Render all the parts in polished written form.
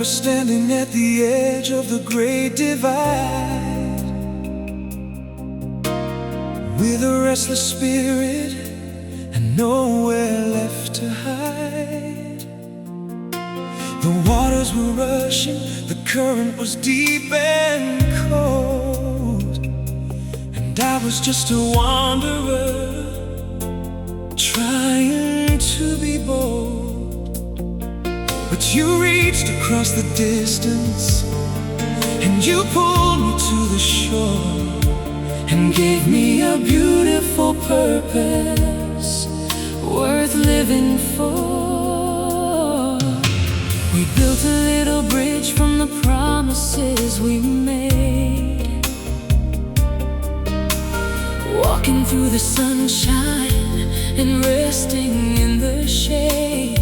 remember standing at the edge of the great divide, with a restless spirit and nowhere left to hide. The waters were rushing, the current was deep and cold, and I was just a wanderer trying to be bold. But you reached across the distance, and you pulled me to the shore, and gave me a beautiful purpose worth living for. We built a little bridge from the promises we made, walking through the sunshine and resting in the shade.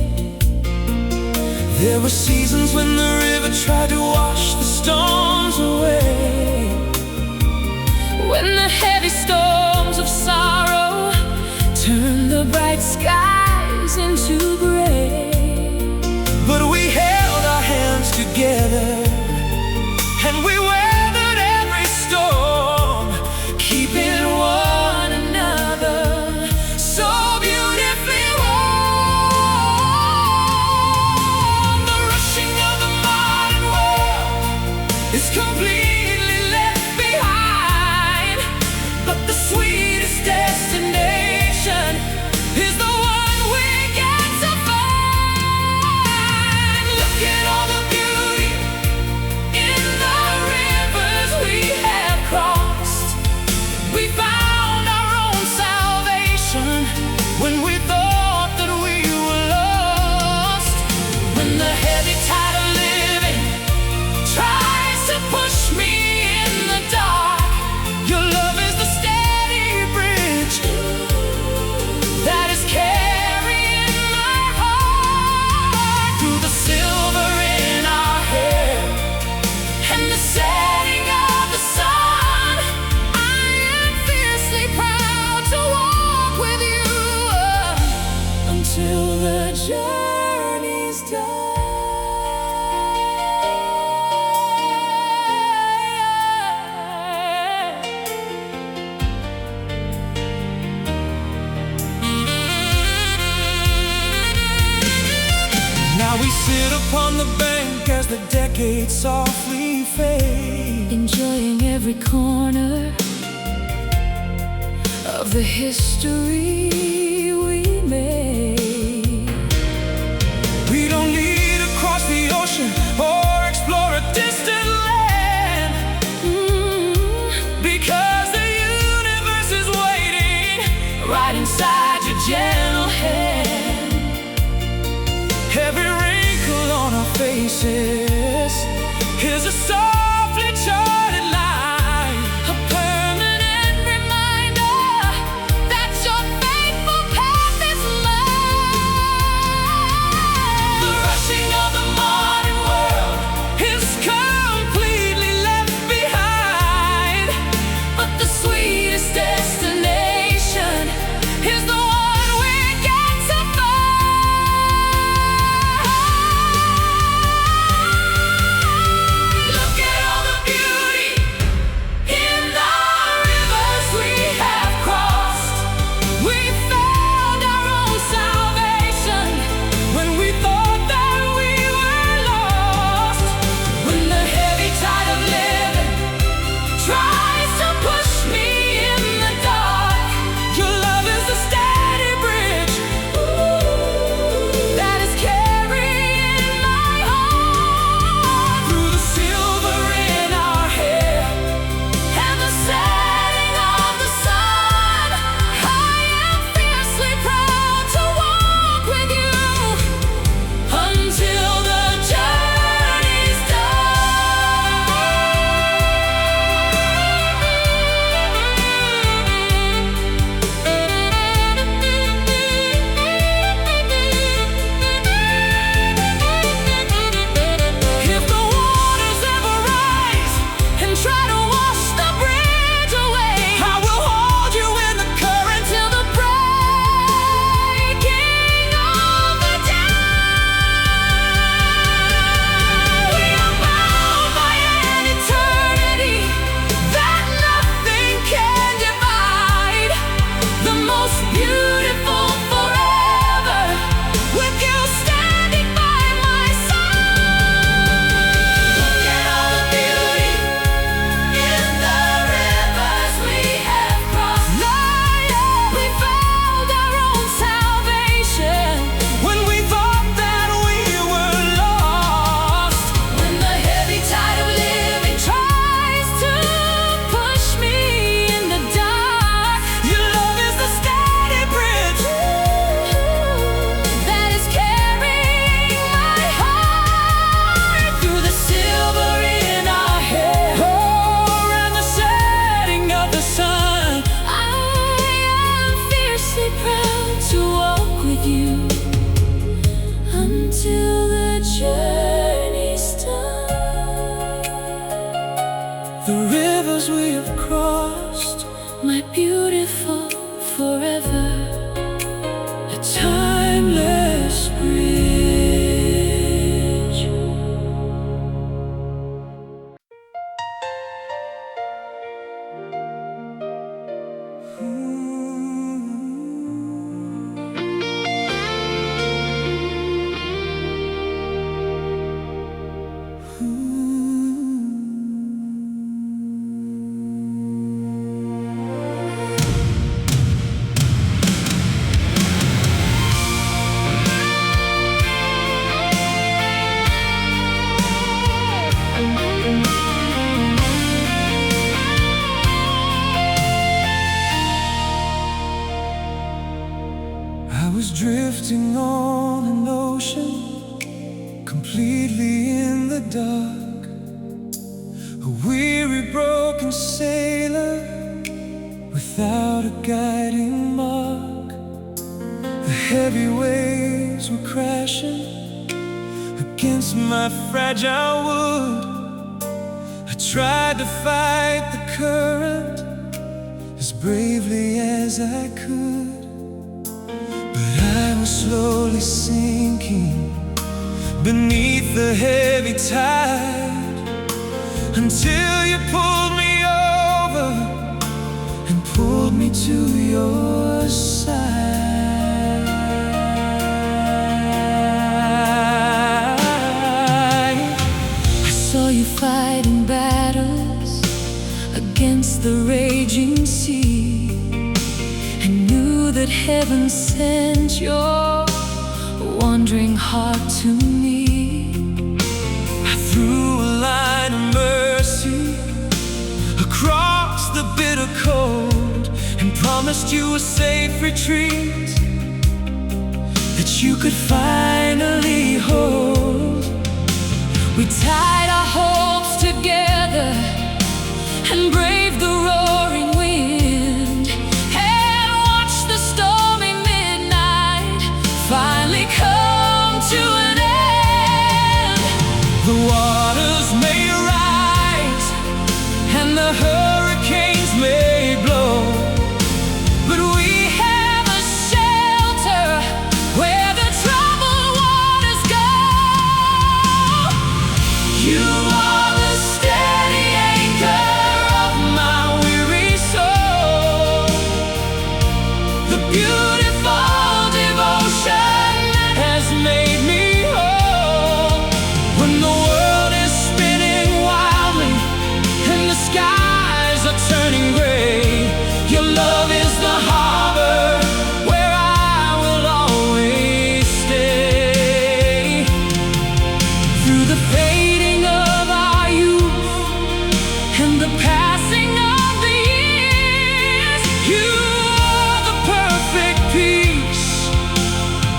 There were seasons when the river tried to wash the storms away, when the heavy storms of sorrow turned the bright skies into gray. But we held our hands together, and we weathered every storm, keeping one another so beautifully warm. The rushing of the modern world is completely left behind, but the sweetest destination is the one we get to find. Look at all the beauty in the rivers we have crossed. We found our own salvation when we thought that we were lost. When the heavy tide of living tries to push me in the dark, your love is the steady bridge that is carrying my heart. Through the silver in our hair and the setting of the sun, I am fiercely proud to walk with you until the journey's done. Now we sit upon the bank as the decades softly fade, enjoying every corner of the history we made. We don't need to cross the ocean or explore a distant land, because the universe is waiting right inside your gentle hand. Every wrinkle on our faces is a softly charted line, a permanent reminder that your faithful path is mine. The rushing of the modern world is completely left behind, but the sweetest destination is the one we get to find. most beautiful forever, with you standing by my side. Look at all the beauty in the rivers we have crossed. We found our own salvation when we thought that we were lost. When the heavy tide of living tries to push me in the dark, your love is the steady bridge that is carrying my heart through the silver in our hair, and the setting of the sun. I am fiercely proud to walk with you until the journey's done. The rivers we have crossed, my beautiful forever, a timeless bridge. I was drifting on an ocean, completely in the dark, a weary, broken sailor without a guiding mark. The heavy waves were crashing against my fragile wood. I tried to fight the current as bravely as I could, but I was slowly sinking beneath the heavy tide, until you pulled me over and pulled me to your side. I saw you fighting battles against the raging sea, and knew that heaven sent your wandering heart to me. I threw a line of mercy across the bitter cold, and promised you a safe retreat that you could finally hold. We tied our hopes together and braved the roaring wind, and watched the stormy midnight finally come to an end. The waters may rise and the hurricanes may blow, but we have a shelter where the troubled waters go. You are the steady anchor of my weary soul, the beautiful devotion has made me whole. When the world is spinning wildly and the skies are turning gray, your love is the harbor where I will always stay. Through the fading of our youth and the passing of the years, you are the perfect peace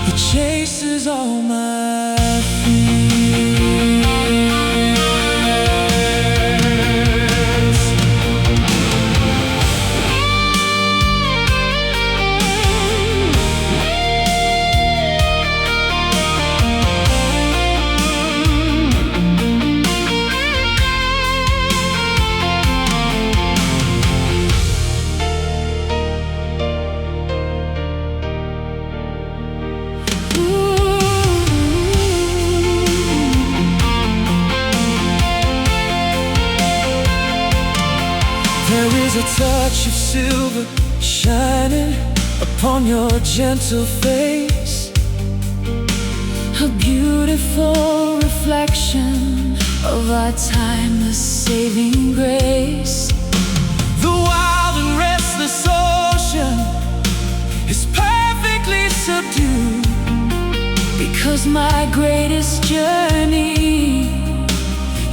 that chases all my fears. There is a touch of silver shining upon your gentle face, a beautiful reflection of our timeless saving grace. The wild and restless ocean is perfectly subdued, because my greatest journey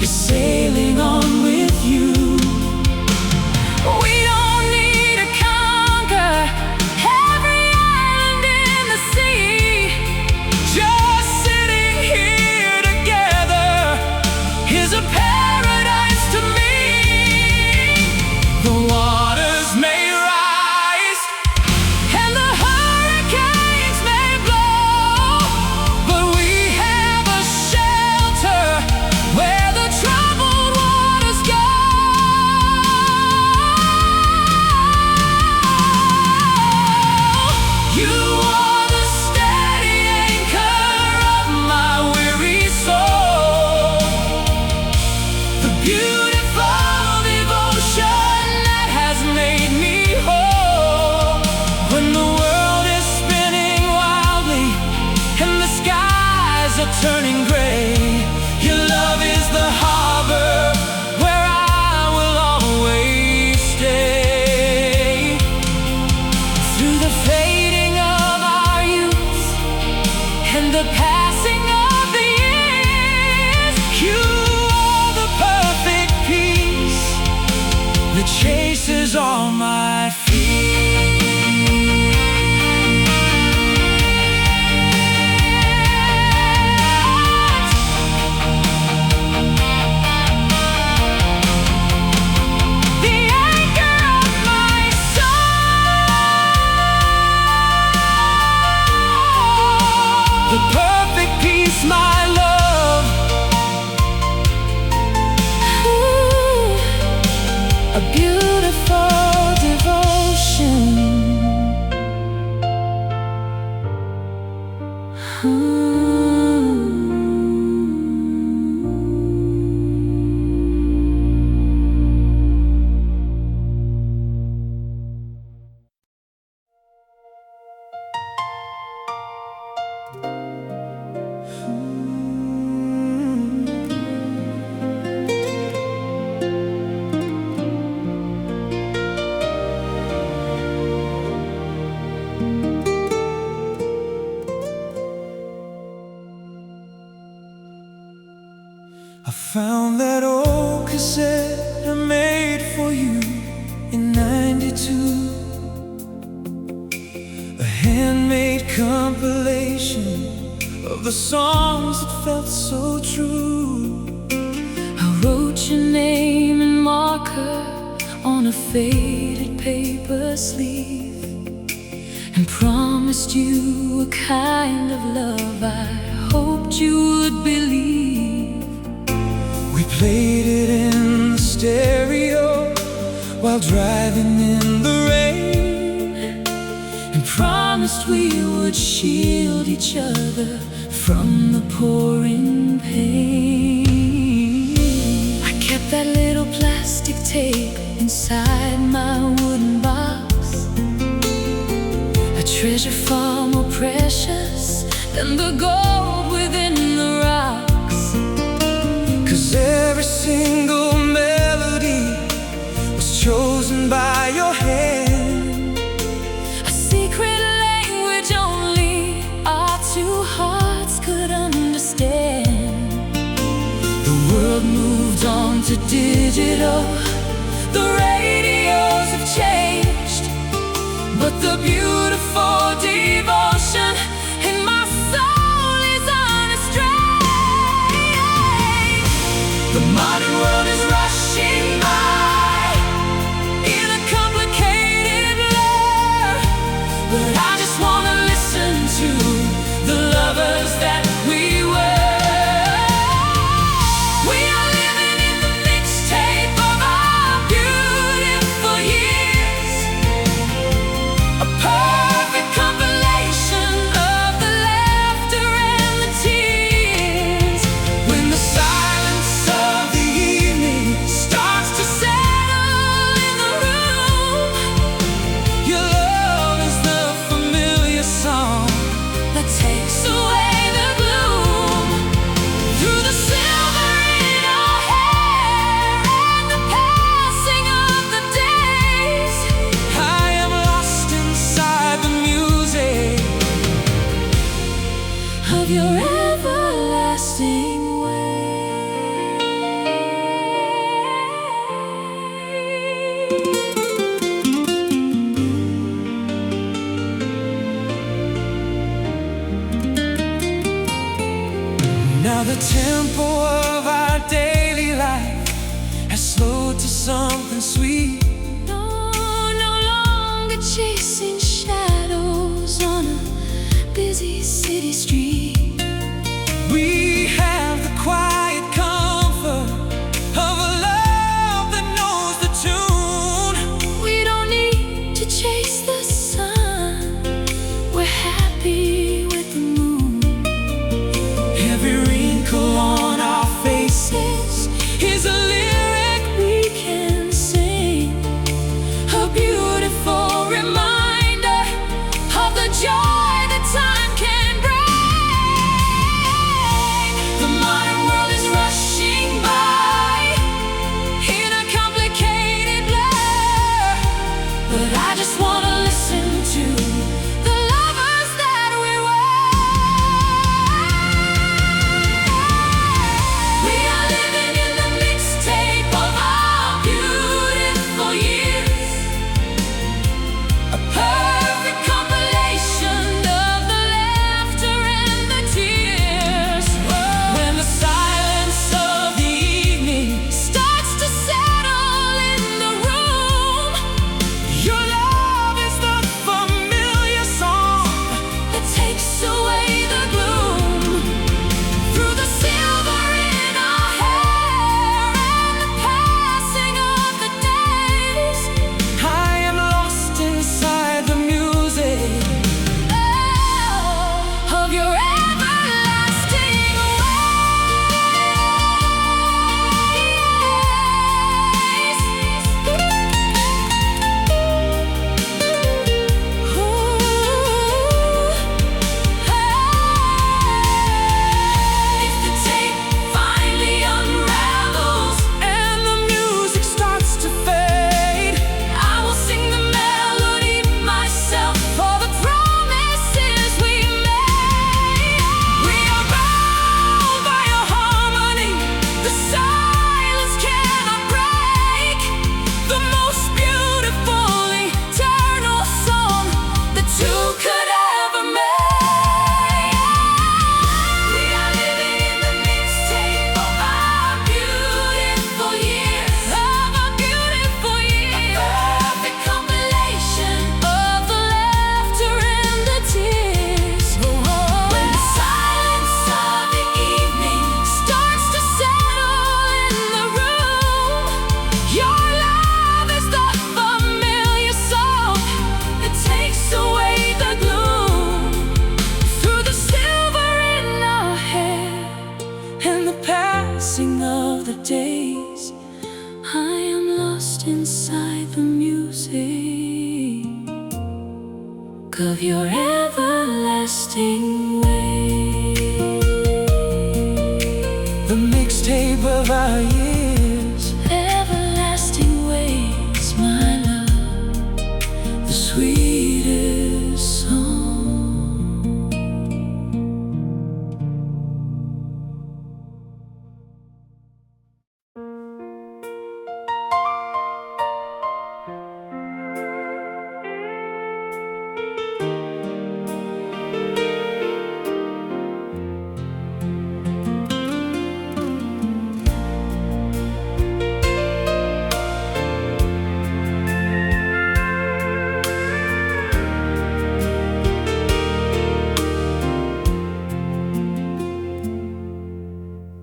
is sailing on with you. We don't need to conquer every island in the sea. Just sitting here together is a paradise to me. The waters may rise and the hurricanes may blow, but we have a shelter where the troubled waters go. You are the steady anchor of my weary soul, the beautiful devotion that has made me whole. When the world is spinning wildly and the skies are turning gray, your love is the harbor where I will always stay. Through the fading of our youth and the passing of the years, you are the perfect peace that chases all my fears. The anchor of my soul, the perfect peace, my love. Ooh, a beautiful devotion. I found that old cassette I made for you in '92, a handmade compilation of the songs that felt so true. I wrote your name in marker on a faded paper sleeve, and promised you a kind of love I hoped you would believe. We played it in the stereo while driving in the rain, and promised we would shield each other from the pouring pain. I kept that little plastic tape inside my wooden box, a treasure far more precious than the gold within the rocks. 'Cause every single melody was chosen by your hand, a secret language only our two hearts could understand. The world moved on to digital, the radios have changed, but the beautiful devotion in my soul is unrestrained. The modern world is rushing by in a complicated blur, but I just wanna listen to the lovers that we were. We are living in the mixtape of our beautiful years, a tempo of our daily life has slowed to something sweet. No longer chasing shadows on a busy city street. We have the quiet comfort of a love that knows the tune. We don't need to chase the sun. We're happy with the moon. Every wrinkle on our faces is a lyric we can sing, a beautiful reminder of the joy that time can bring. The modern world is rushing by in a complicated blur, but I just want to listen to The lovers that we were. We are living in the mixtape of our beautiful years, a perfect compilation of the laughter and the tears. When the silence of the evening Starts to settle in the room. your love is the familiar song It takes away the gloom. through the silver in our hair and the passing of the days. I am lost inside the music Of your everlasting If the tape finally unravels and the music starts to fade, I will sing the melody myself for the promises we made. We are bound by a harmony the silence cannot break, the most beautiful eternal song the two could ever make. We are living in the mixtape of our beautiful years, a perfect compilation of the laughter and the tears. when the silence of the evening Starts to settle in the room. your love is the familiar song It takes away the gloom. through the silver in our hair and the passing of the days. I am lost inside the music of your everlasting way. The mixtape of our years, Everlasting ways, my love, the sweetest song.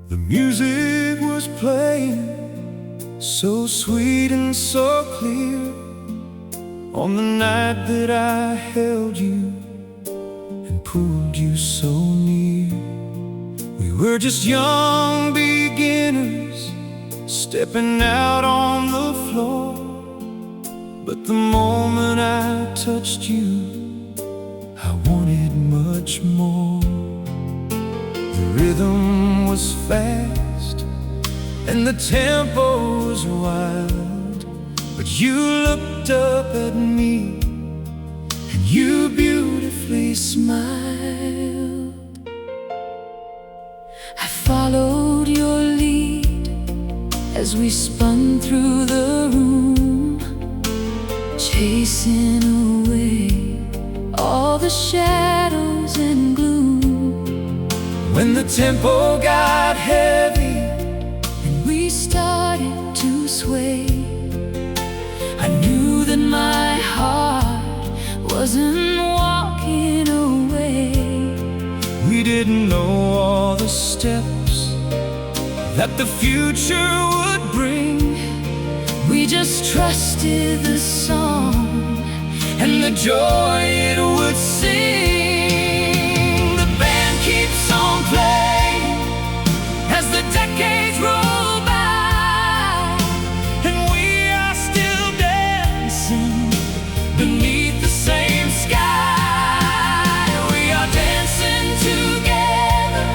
The music was playing so sweet and so clear on the night that I held you and pulled you so near. We were just young beginners stepping out on the floor, but the moment I touched you, I wanted much more. The rhythm was fast and the tempo was wild, but you looked up at me and you beautifully smiled. I followed your lead as we spun through the room, chasing away all the shadows and gloom. When the tempo got heavy and we started to sway, I knew that my heart wasn't walking away. we didn't know all the steps that the future would bring. We just trusted the song and the joy it would sing. The band keeps on playing as the decades roll by, and we are still dancing beneath the same sky. We are dancing together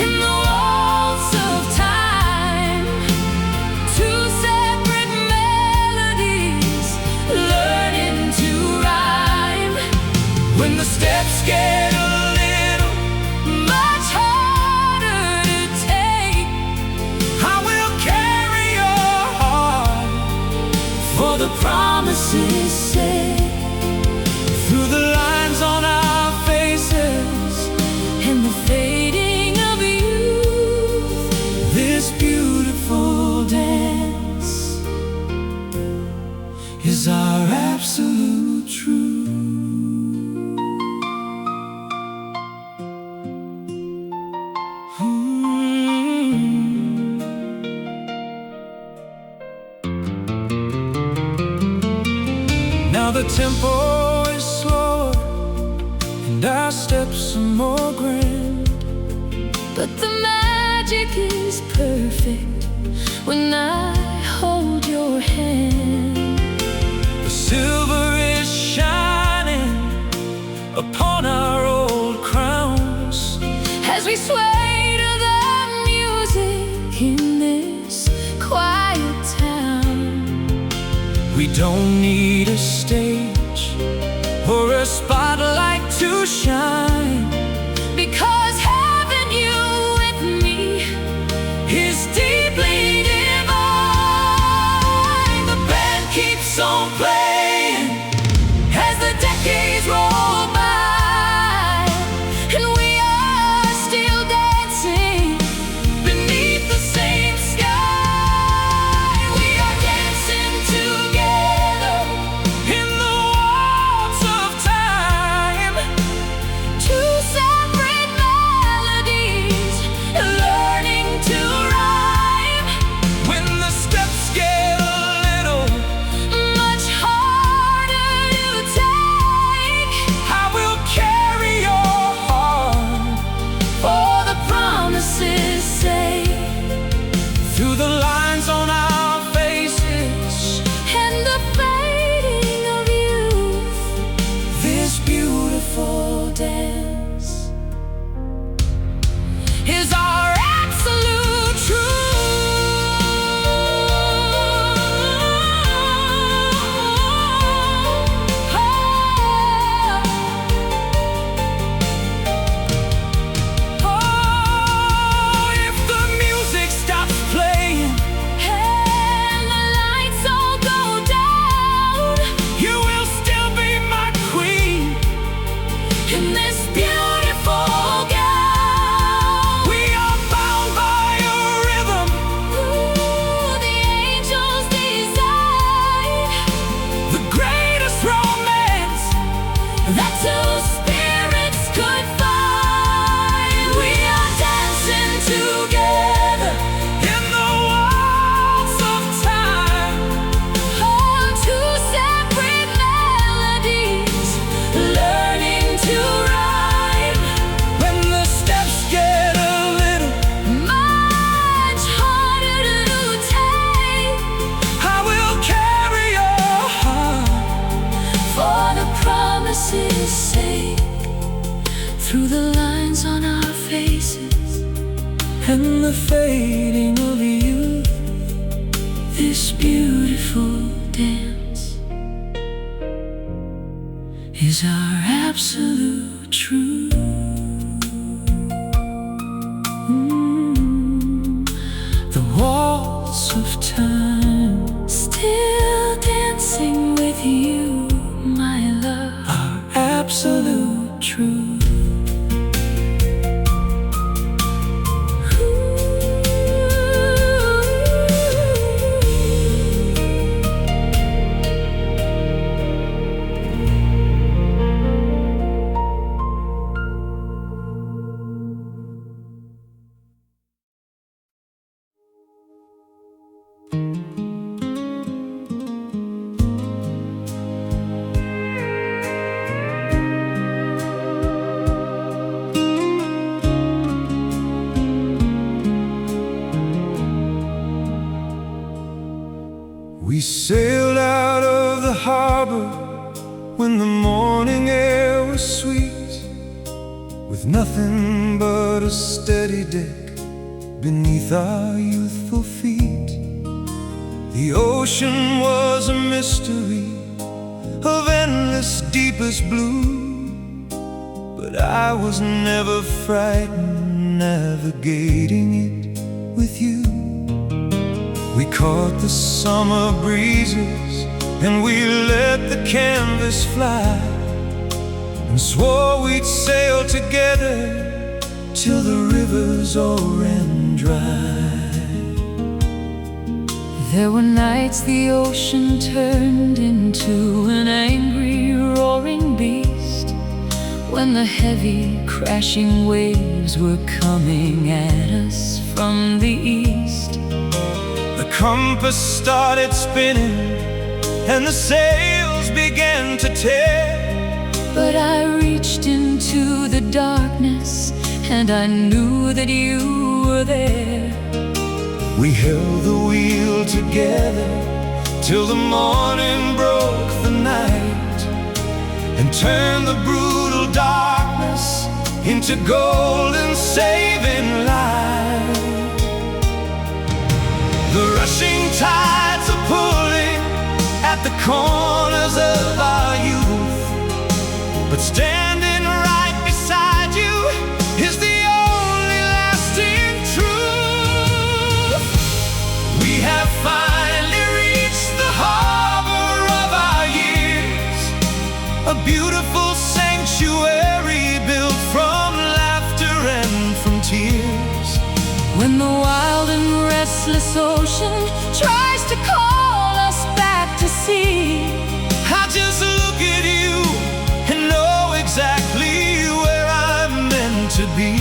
in the waltz of time, two separate melodies learning to rhyme. When the steps get a little much harder to take, I will carry your heart for the promises said through the lines on our faces and the fading of youth. this beautiful dance is our absolute truth. Now the tempo is slower and our steps are more grand, But the magic is perfect when I hold your hand. the silver is shining upon our old crowns. As we sway to the music in this quiet town, We don't need a stage or a spotlight to shine, because having you with me is deeply divine. The band keeps on playing as the decades roll by, and we are still dancing beneath the same sky. We are dancing together in the waltz of time, two separate melodies learning to rhyme. when the steps get a little Much harder to take, I will carry your heart for the promises say through the lines on our faces. and the fading of youth. This beautiful dance is our absolute truth. Oh, if the music stops playing, And the lights all go down you will still be my queen. in this beautiful gown. We are bound by a rhythm Ooh, the angels design the greatest romance that two spirits could find. We are dancing together in the waltz of time. on two separate melodies learning to rhyme. When the steps get a little, Much harder to take, I will carry your heart for the promises sake, through the lines on our faces and the fading of youth. this beautiful dance is our absolute truth. The waltz of time, Still dancing with you, my love. our absolute truth. when the morning air was sweet, with nothing but a steady deck beneath our youthful feet. The ocean was a mystery of endless deepest blue, but I was never frightened navigating it with you. We caught the summer breezes and we let the canvas fly, and swore we'd sail together till the rivers all ran dry. There were nights the ocean turned into an angry, roaring beast, when the heavy, crashing waves were coming at us from the east. The compass started spinning and the sails began to tear, but I reached into the darkness and I knew that you were there. We held the wheel together till the morning broke the night, and turned the brutal darkness into golden saving light. The rushing tides are pulling at the corners of our youth, but standing right beside you is the only lasting truth. We have finally reached the harbor of our years, a beautiful sanctuary built from laughter and from tears. When the wild and restless ocean tries to call us back to sea, I just look at you and know exactly where I'm meant to be.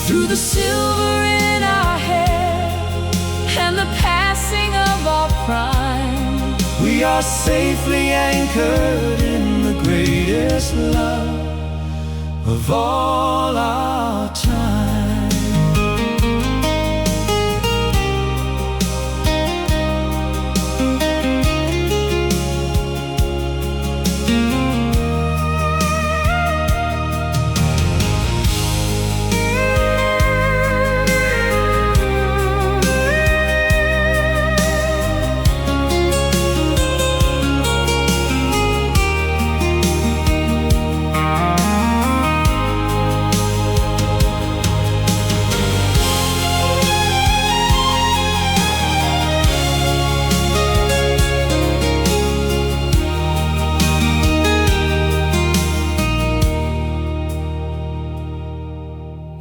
through the silver in our hair and the passing of our prime, we are safely anchored in the greatest love of all our time.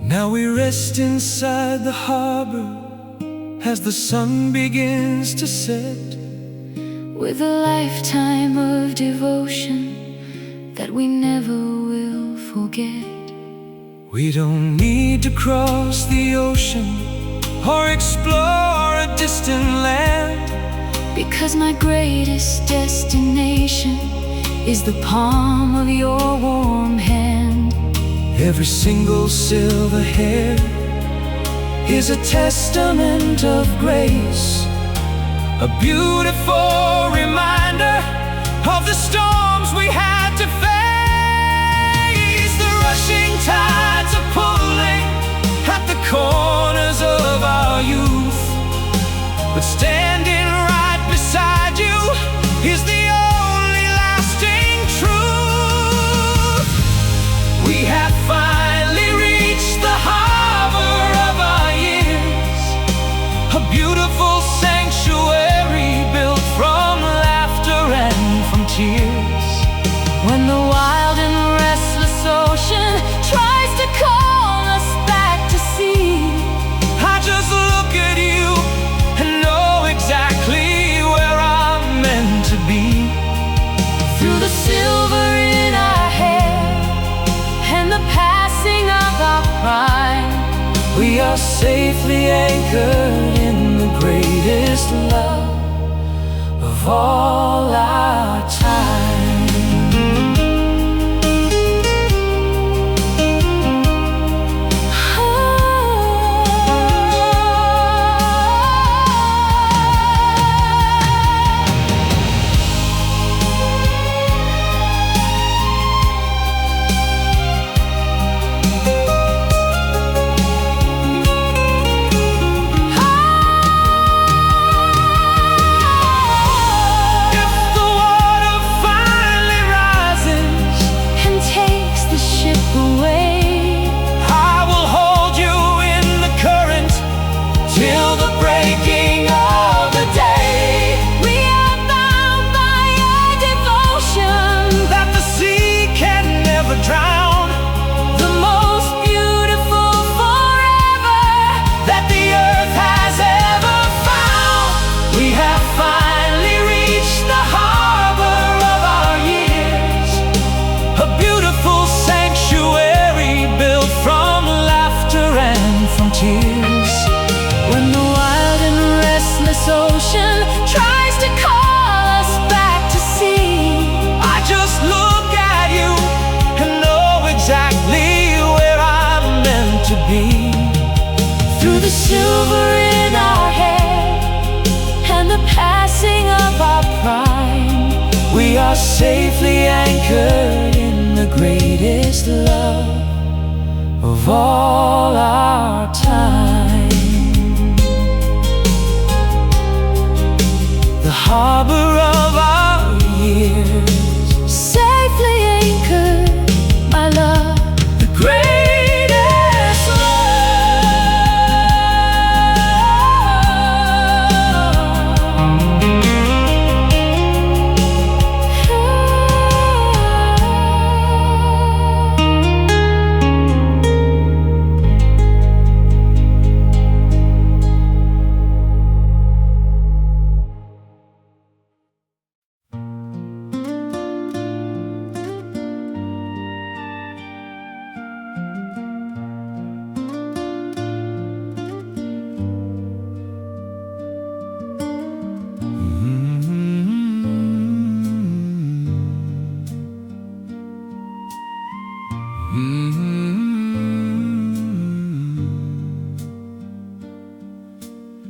Now we rest inside the harbor as the sun begins to set, with a lifetime of devotion that we never will forget. We don't need to cross the ocean or explore a distant land, because my greatest destination is the palm of your warm hand. every single silver hair is a testament of grace, a beautiful reminder of the storms we had to face. The rushing tides are pulling at the corners of our youth, but standing right beside you is the only lasting truth. We have finally reached the harbor of our years, a beautiful sanctuary built from laughter and from tears. When the wild and restless ocean tries to call us back to sea, I just look at you and know exactly where I'm meant to be. through the silver in our hair and the passing of our prime, We are safely anchored in the greatest love of all our time. of all our time. The harbor of our years, safely anchored, my love. the greatest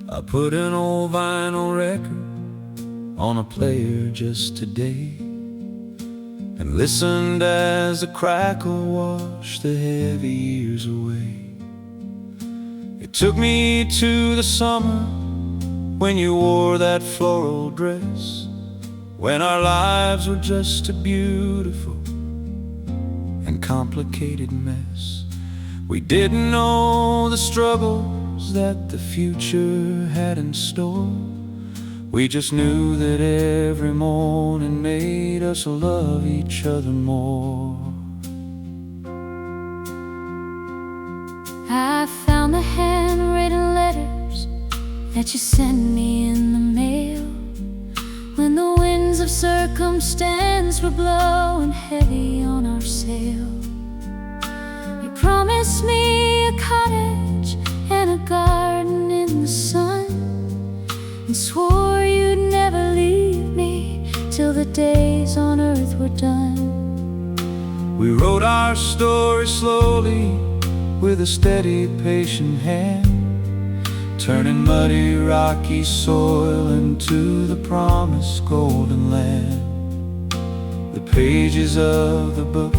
I put an old vinyl record on a player just today and listened as the crackle washed the heavy years away. It took me to the summer when you wore that floral dress, when our lives were just a beautiful and complicated mess. We didn't know the struggles that the future had in store. We just knew that every morning made us love each other more. I found the handwritten letters that you sent me in the mail, when the winds of circumstance were blowing heavy on our sail. You promised me a cottage and a garden in the sun, and swore you'd never leave me till the days on earth were done. We wrote our story slowly with a steady, patient hand, turning muddy, rocky soil into the promised golden land. The pages of the book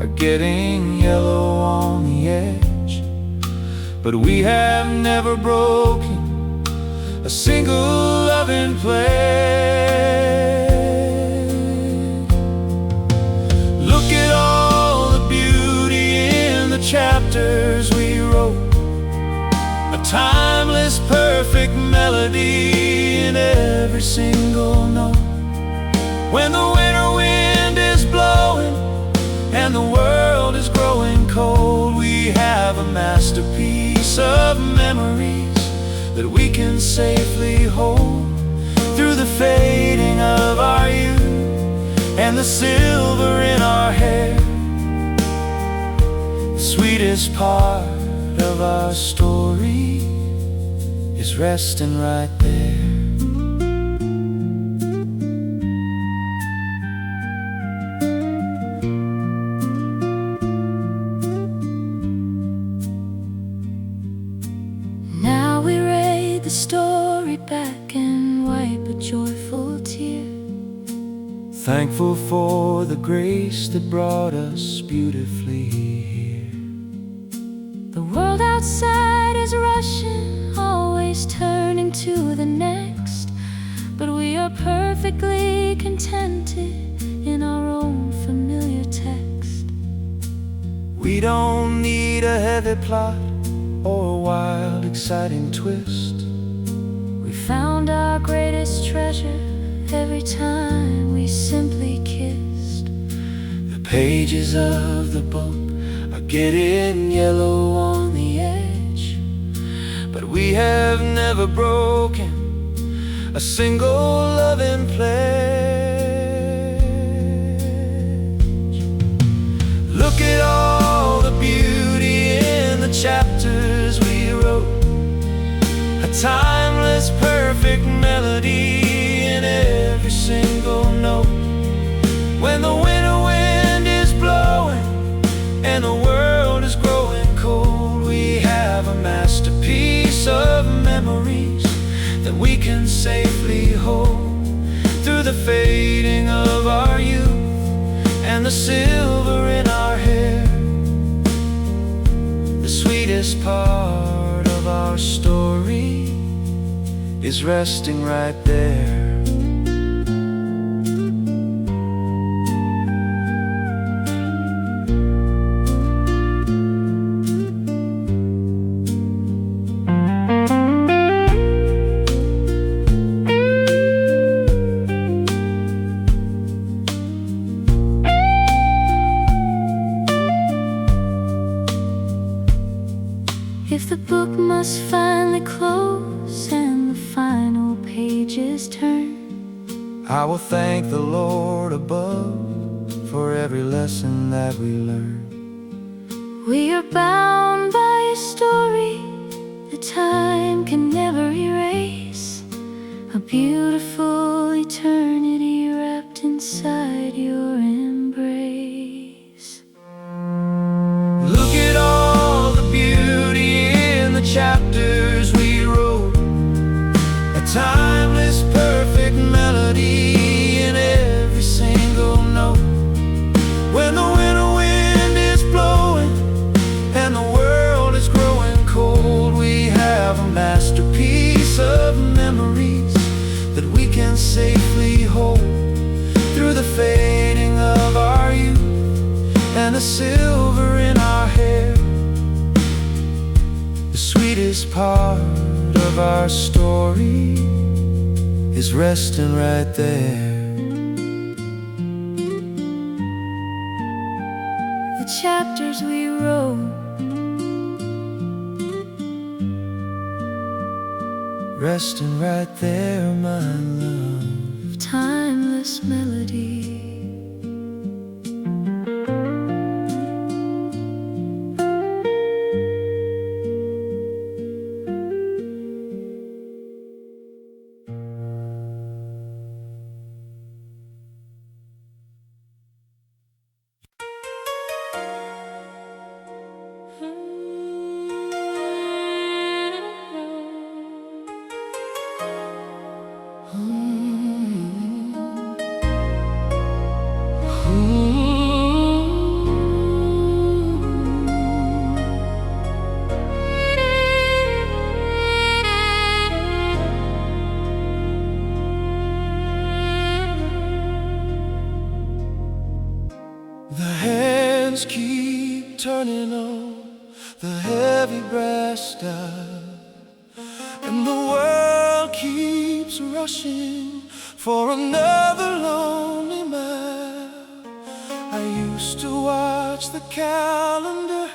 are getting yellow on the edge, but we have never broken a single loving pledge. Look at all the beauty in the chapters we wrote, a timeless, perfect melody in every single note. When the winter wind is blowing and the world is growing cold, we have a masterpiece of memories that we can safely hold through the fading of our youth and the silver in our hair. The sweetest part of our story is resting right there. Now we read the story back and wipe a joyful tear, Thankful for the grace that brought us beautifully here. the world outside is rushing, always turning to the next, but we are perfectly contented in our own familiar text. We don't need a heavy plot or a wild, exciting twist. We found our greatest treasure every time we simply kissed. The pages of the book are getting yellow on the edge, but we have never broken a single loving pledge. Look at all the beauty in the chapters we wrote, a timeless, perfect melody in every single note. When the winter wind is blowing and the world is growing cold, we have a masterpiece of memories that we can safely hold through the fading of our youth and the silver in our hair. sweetest part of our story is resting right there. If the book must finally close and the final pages turn, I will thank the Lord above for every lesson that we learn. we are bound by a story that time can never erase, a beautiful eternity wrapped inside your embrace. Look at all the beauty in the chapters we wrote, a timeless perfect melody in every single note. When the winter wind is blowing and the world is growing cold, we have a masterpiece of memories that we can safely hold. Through the fading of our youth and the silver in our hair, the sweetest part of our story is resting right there. The chapters we wrote, Resting right there, my love. timeless melody. The hands keep turning on the heavy brass dial, and the world keeps rushing for another lonely mile. I used to watch the calendar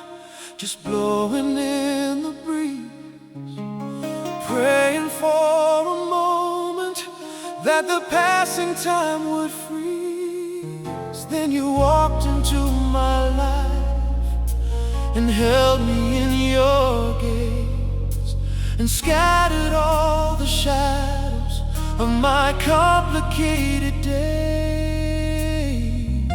just blowing in the breeze, praying for a moment that the passing time would freeze. Then you walked into my life and held me in your gaze, and scattered all the shadows of my complicated days.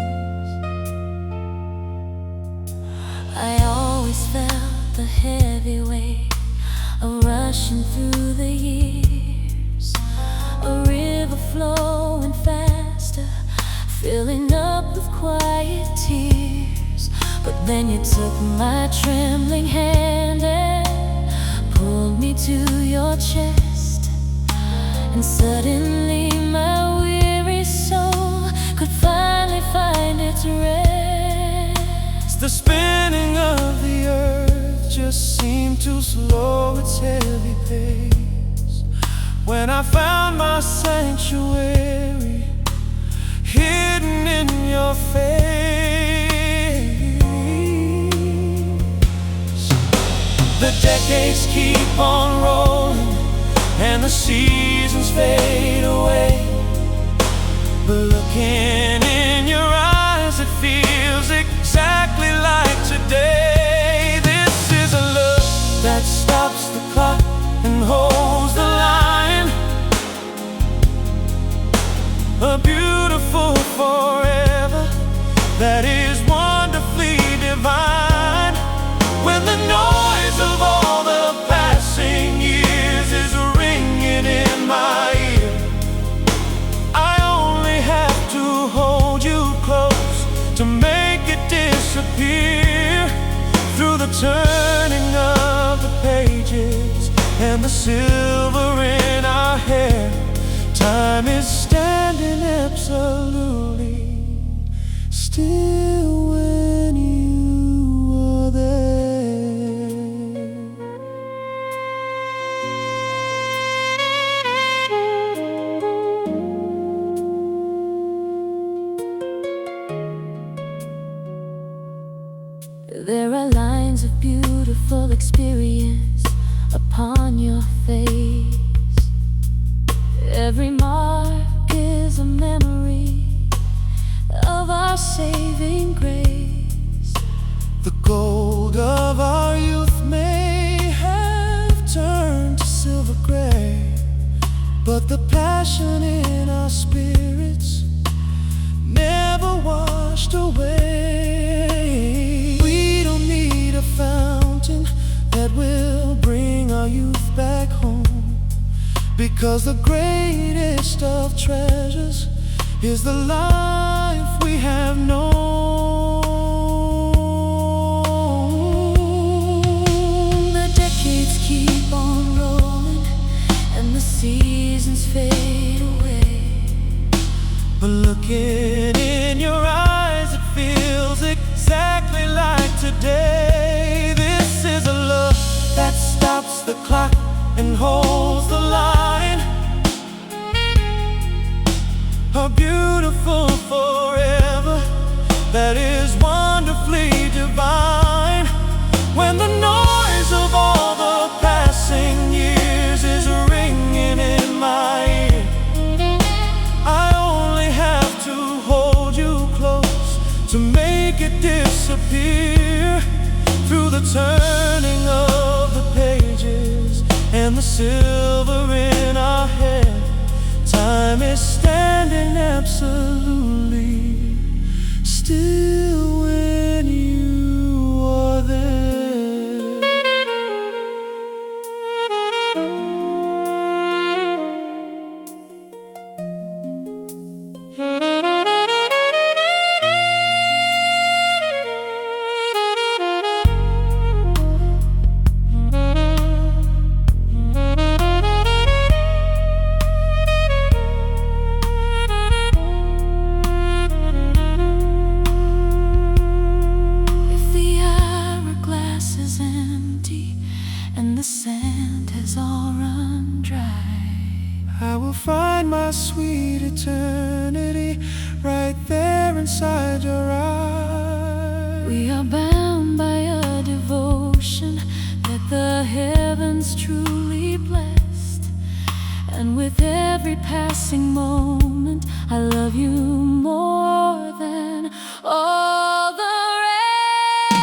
I always felt the heavy weight of rushing through the years, a river flowing faster, filling up with quiet tears. But then you took my trembling hand and pulled me to your chest, and suddenly my weary soul could finally find its rest. The spinning of the earth just seemed to slow its heavy pace when I found my sanctuary hidden in your face. The decades keep on rolling and the seasons fade away, but looking in your eyes, it feels exactly like today. This is a love that stops the clock and holds the line, a beautiful forever that is wonderfully divine. When the noise of all the passing years is ringing in my ear, I only have to hold you close to make it disappear. Through the turning of silver in our hair. Time is standing absolutely still when you are there. There are lines of beautiful experience upon your face. Every mark is a memory of our saving grace. The gold of our youth may have turned to silver gray, but the passion in our spirits never washed away. We don't need a fountain that will bring our youth back home, because the greatest of treasures is the life we have known. The decades keep on rolling and the seasons fade away, but looking in your eyes, it feels exactly like today. This is a love that stops the clock and holds the line. A beautiful forever that is wonderfully divine. When the noise of all the passing years is ringing in my ear, I only have to hold you close to make it disappear. Through the turning of the pages and the silver in our hair, time is standing absolutely still when you are there. I will find my sweet eternity right there inside your eyes. we are bound by a devotion that the heavens truly blessed. And with every passing moment, I love you more than all the rest.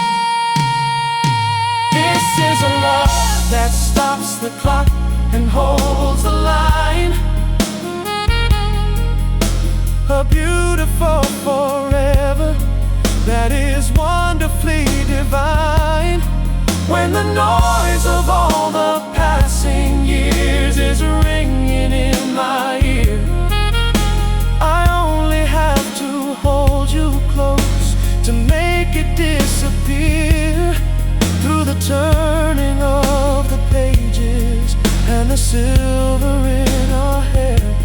This is a love that stops the clock and holds the line. A beautiful forever that is wonderfully divine. When the noise of all the passing years is ringing in my ear, I only have to hold you close to make it disappear. Through the turning of the pages and the silver in our hair,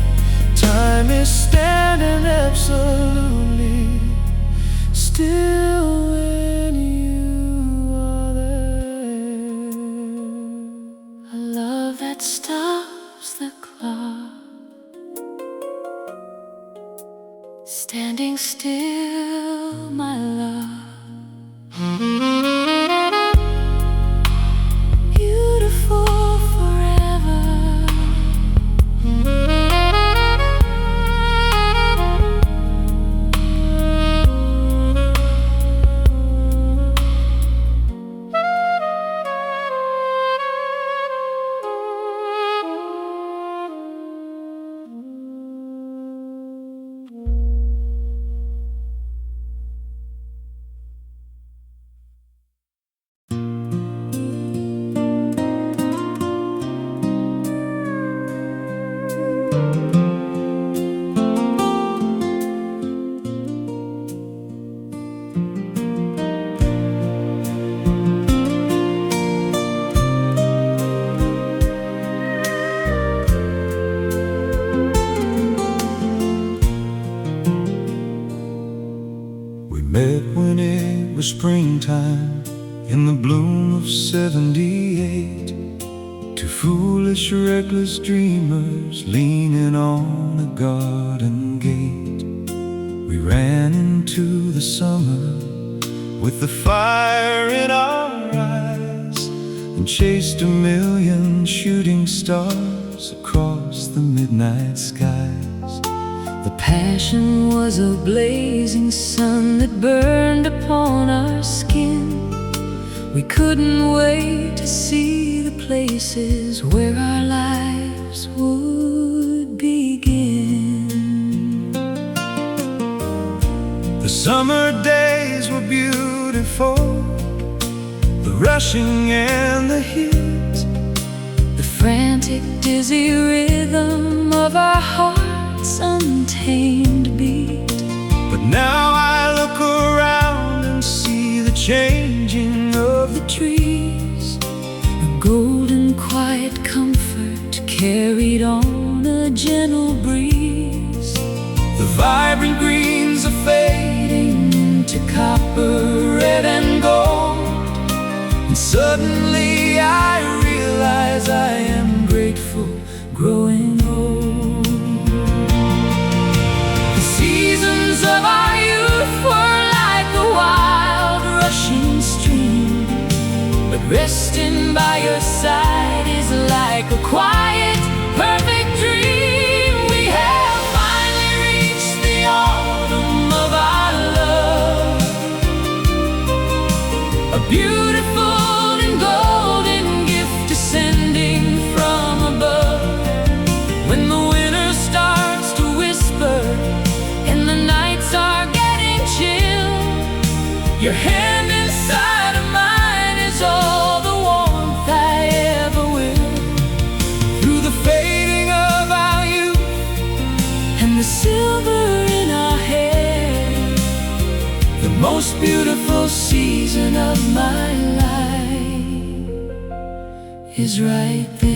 time is standing absolutely still when you are there. A love that stops the clock, standing still, my love. Beautiful forever it was springtime in the bloom of '78. Two foolish, reckless dreamers leaning on a garden gate. We ran into the summer with the fire in our eyes, and chased a million shooting stars across the midnight skies. The passion was a blazing sun that burned upon our skin. We couldn't wait to see the places where our lives would begin. The summer days were beautiful, the rushing and the heat, the frantic, dizzy rhythm of our hearts' untamed beat. But now I look around and see the changing of the trees, a golden quiet comfort carried on a gentle breeze. the vibrant greens are fading to copper, red and gold, and suddenly I realize I am grateful, growing old. The seasons of our youth were like a wild rushing stream, but resting by your side is like a quiet, perfect dream. We have finally reached the autumn of our love, a beautiful and golden gift descending from above. When the winter starts to whisper and the nights are getting chill, your hand inside of mine is all the warmth I ever will. Through the fading of our youth And the silver in our hair, the most beautiful season of my life is right there.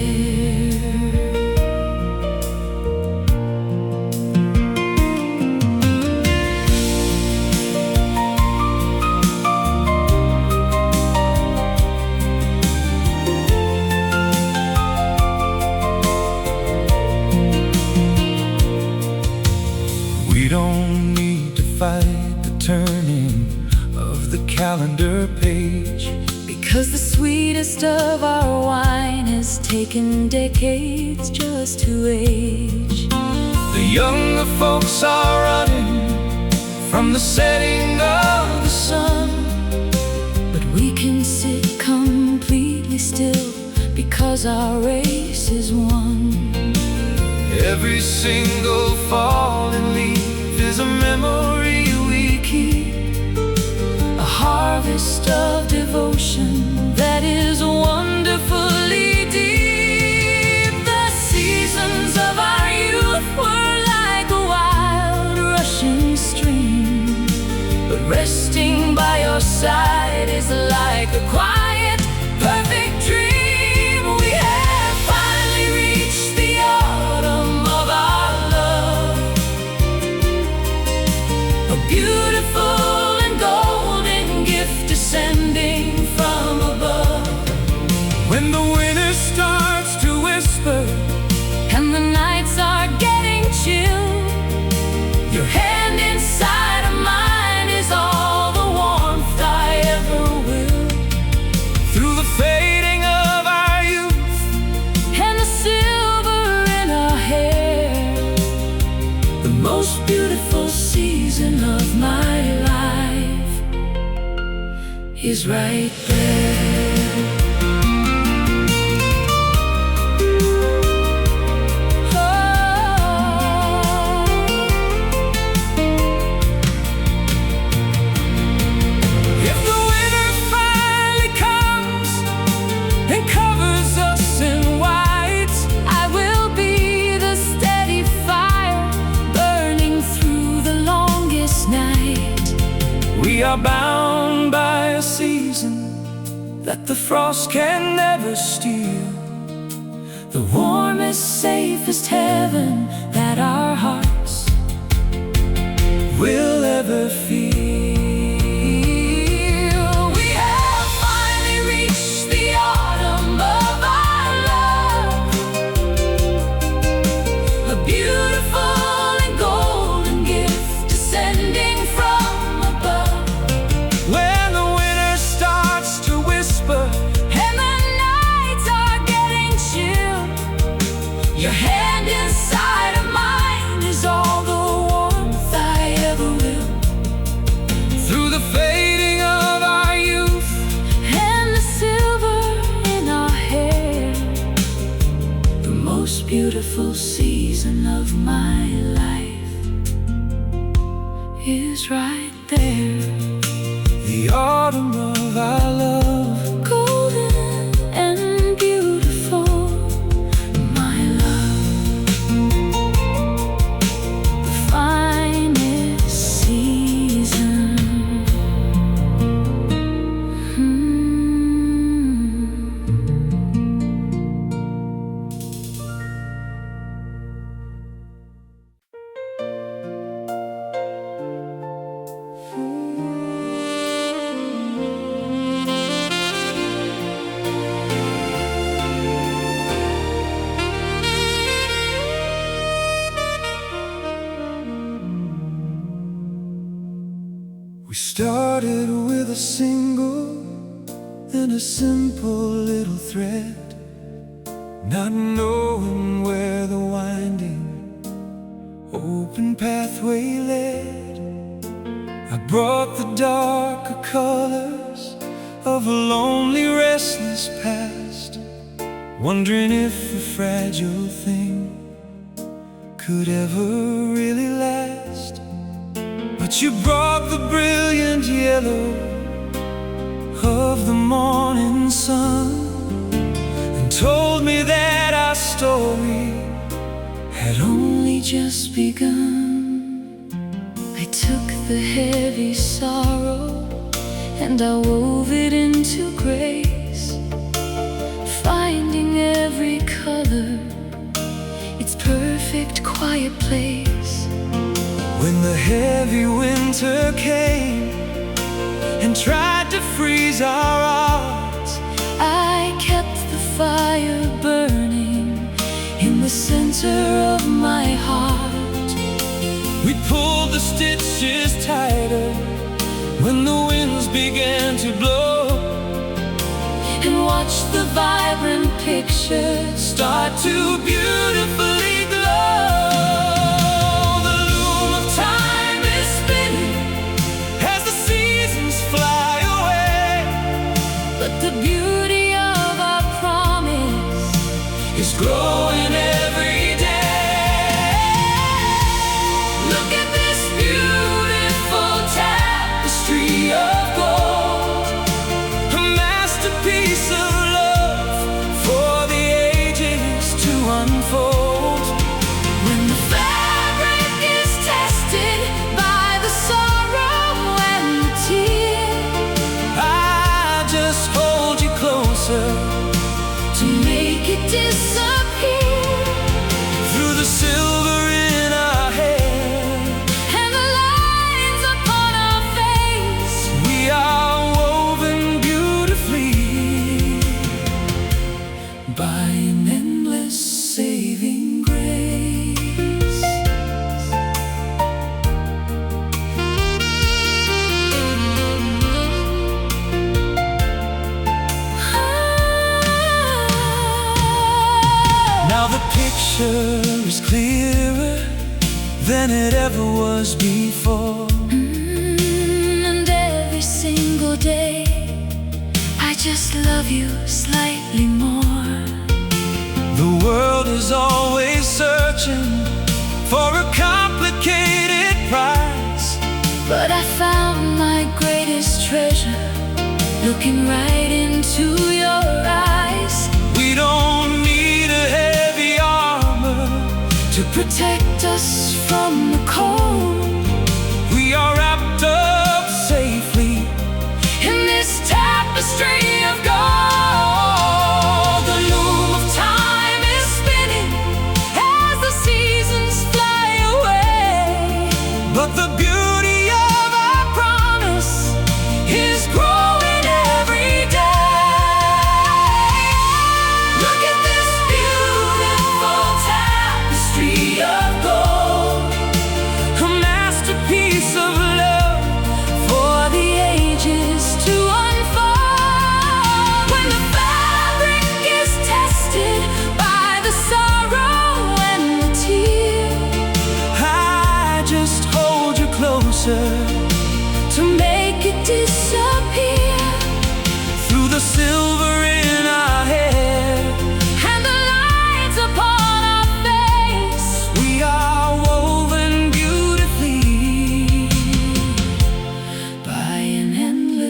We don't need to fight the turning of the calendar page, Because the sweetest of our wine has taken decades just to age. the younger folks are running from the setting of the sun. But we can sit completely still because our race is won. Every single falling leaf is a memory we keep, A harvest of devotion that is wonderfully deep. The seasons of our youth were like a wild rushing stream, but resting by your side is like a quiet, perfect dream. We have finally reached the autumn of our love, a beautiful and golden gift descending from above. when the winter starts to whisper And the nights are getting chill, your hand inside of mine is all the warmth I ever will. through the fading of our youth. And the silver in our hair, the most beautiful season of my life is right there. If the winter finally comes and covers us in white, I will be the steady fire burning through the longest night. we are bound by a season that the frost can never steal, The warmest, safest heaven that our hearts will ever feel. the autumn of our love. Golden and beautiful, my love. The finest season. We started with a single and a simple little thread, not knowing where the winding open pathway led. I brought the darker colors of a lonely, restless past, wondering if a fragile thing could ever really last. But you brought the brilliant yellow of the morning sun and told me that our story had only just begun. I took the heavy sorrow and I wove it into grace, finding every color its perfect quiet place. When the heavy winter came and tried to freeze our hearts, I kept the fire burning in the center of my heart. we pulled the stitches tighter when the winds began to blow, And watched the vibrant picture start to beautifully glow. The loom of time is spinning as the seasons fly away, but the beauty of our promise is growing every day. Look at this beautiful tapestry of gold, A masterpiece of love for the ages to unfold. when the fabric is tested by the sorrow and the tear, I just hold you closer to make it disappear. through the silver in our hair. And the lines upon our face, We are woven beautifully by an endless saving grace. Now the picture is clearer than it ever was before. and every single day I just love you slightly more. The world is always searching for a complicated prize, But I found my greatest treasure looking right into your eyes. we don't need a heavy armor to Protect us from the cold We are wrapped up safely in this tapestry of gold. The loom of time is spinning as the seasons fly away, but the beauty of our promise is growing every day. Look at this beautiful tapestry of gold, a masterpiece of love for the ages to unfold. When the fabric is tested by the sorrow and the tear, I just hold you closer to make it disappear. through the silver in our hair. And the lines upon our face, We are woven beautifully by an endless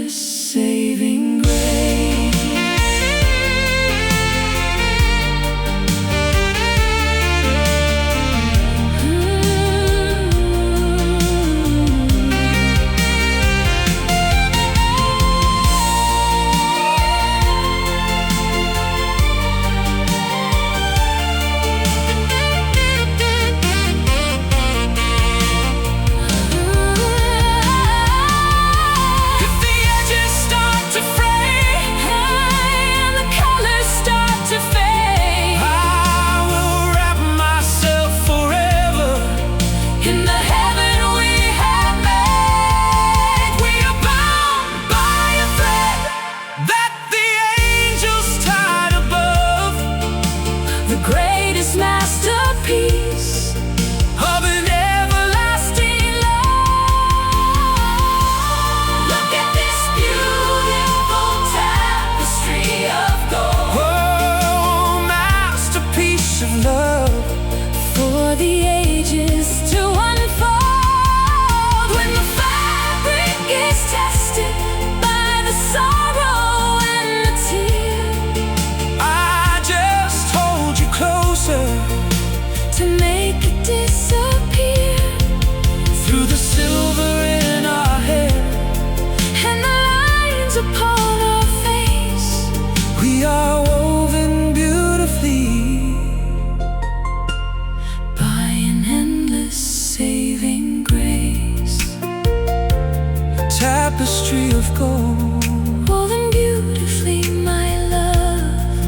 sorrow and a tear. I just hold you closer To make it disappear. through the silver in our hair And the lines upon our face. we are woven beautifully By an endless saving grace. tapestry of gold. Woven beautifully, my love.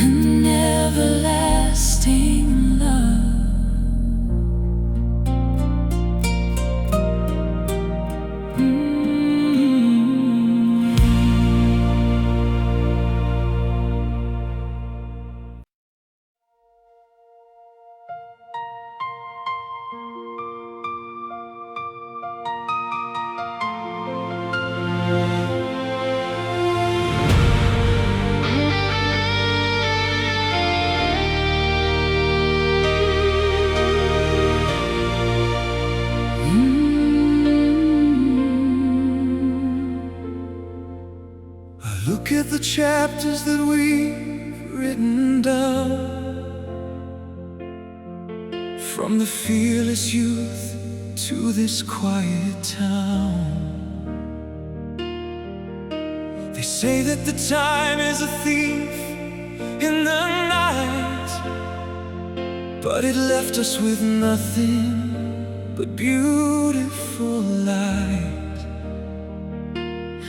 An everlasting love. I look at the chapters that we've written down, from the fearless youth to this quiet town. They say that the time is a thief in the night, but it left us with nothing but beautiful light.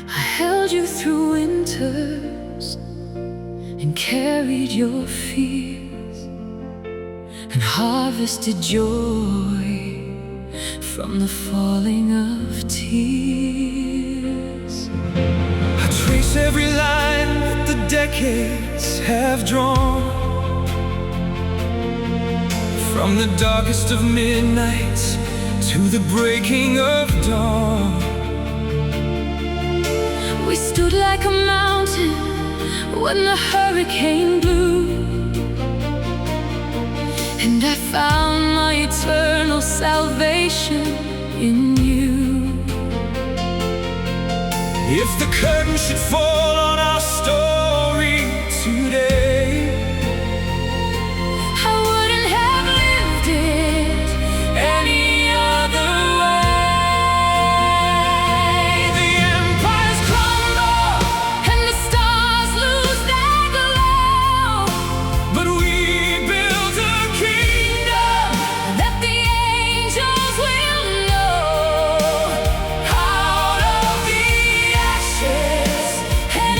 I held you through winters and carried your fears and harvested joy from the falling of tears. I trace every line that the decades have drawn, from the darkest of midnights to the breaking of dawn. We stood like a mountain when the hurricane blew, and I found my eternal salvation in you. If the curtain should fall on our story today, I wouldn't have lived it any other way. the empires crumble, And the stars lose their glow, but we build a kingdom that the angels will know. out of the ashes And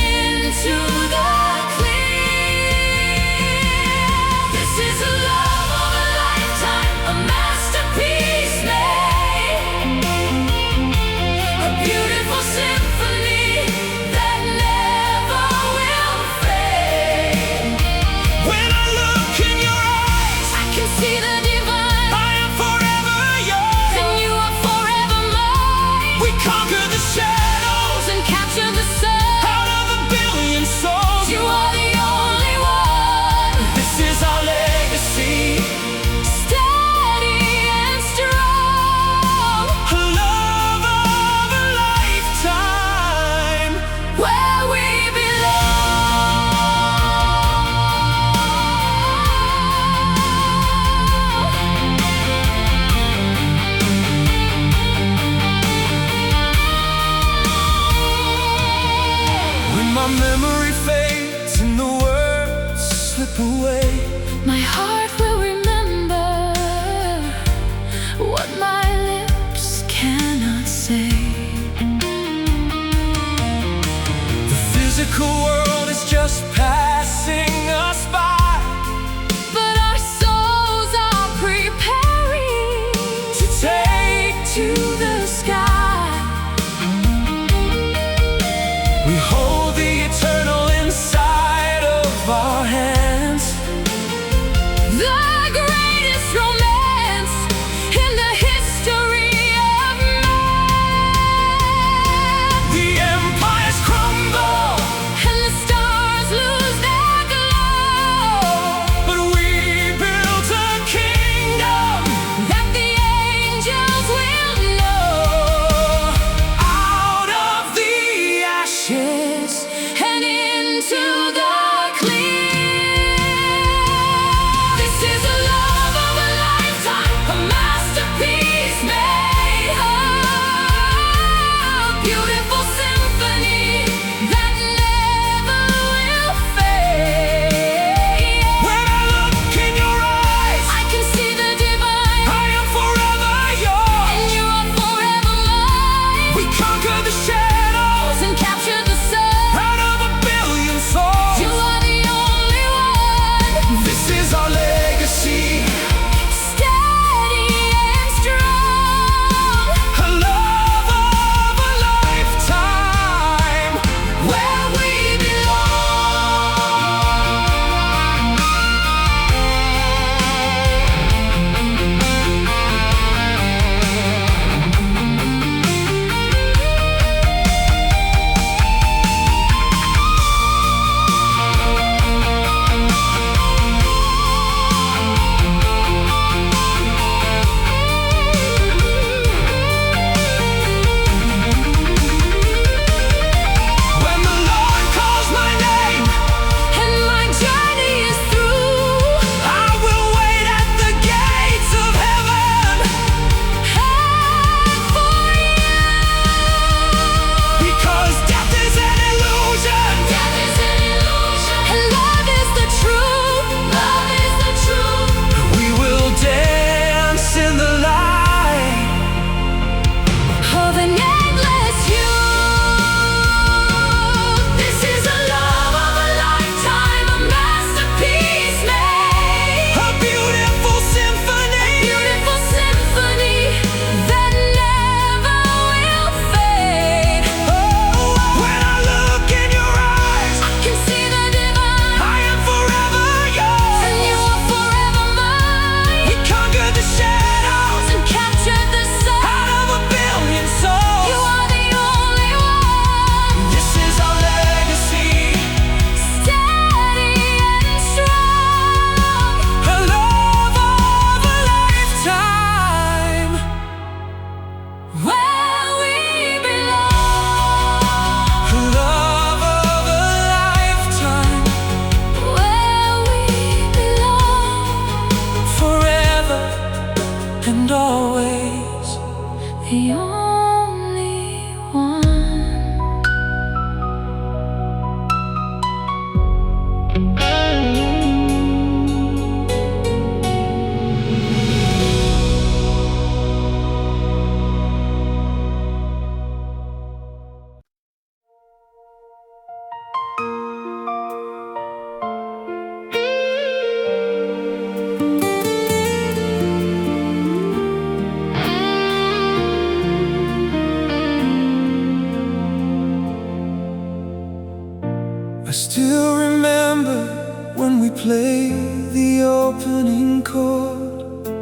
still remember when we played the opening chord,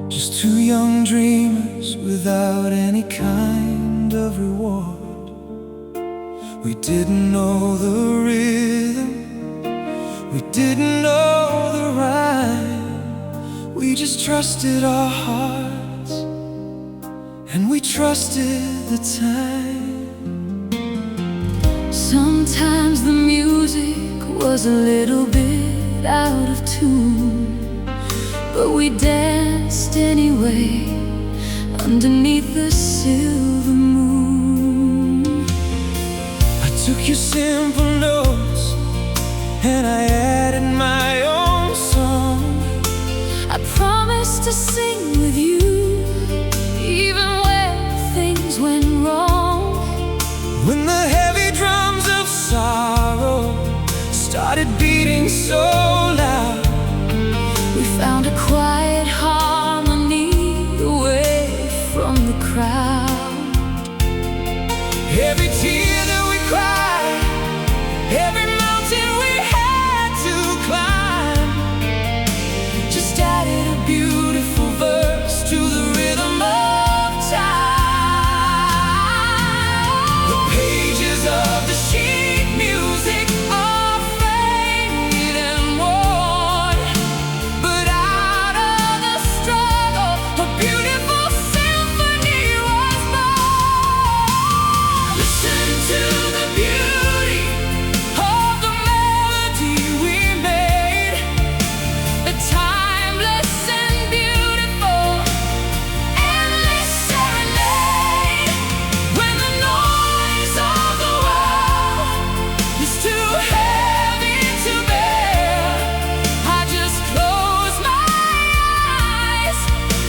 just two young dreamers without any kind of reward. We didn't know the rhythm, we didn't know the rhyme. We just trusted our hearts, and we trusted the time. Sometimes the music was a little bit out of tune, but we danced anyway underneath the silver moon. I took your simple notes and I added my own song. I promised to sing with you even when things went wrong. When the heavy drums of sorrow started beating so loud, we found a quiet harmony away from the crowd. every tear that we cried, every mountain we had to climb, Just added a beautiful verse to the rhythm of time. the pages of the sheet music Are faded and worn, but out of the struggle a beautiful symphony was born. listen to the beauty Of the melody we made, a timeless and beautiful, endless serenade. When the noise of the world is too heavy to bear, I just close my eyes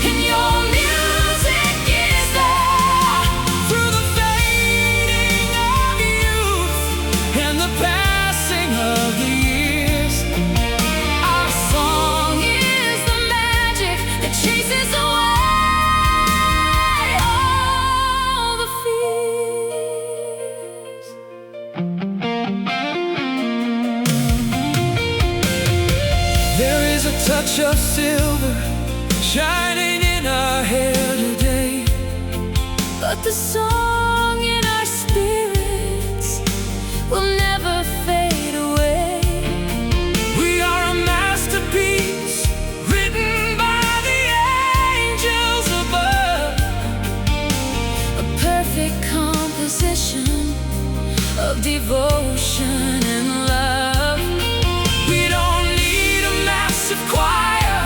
and your music is there. through the fading of youth and the passing of the years. Our song is the magic that chases away all the fears. There is a touch of silver shining in our hair today, But the song in our spirits will never fade away. we are a masterpiece written by the angels above. A perfect composition of devotion and love. We don't need a massive choir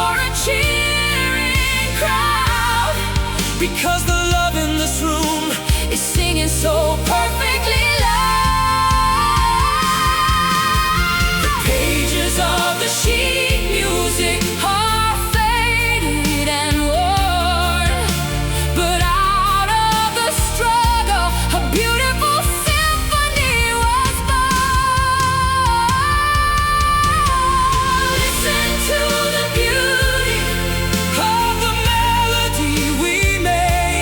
Or a cheering crowd, because the love in this room is singing so perfectly loud. the pages of the sheet Music are faded and worn, but out of the struggle a beautiful symphony was born. Listen to the beauty of the melody we made.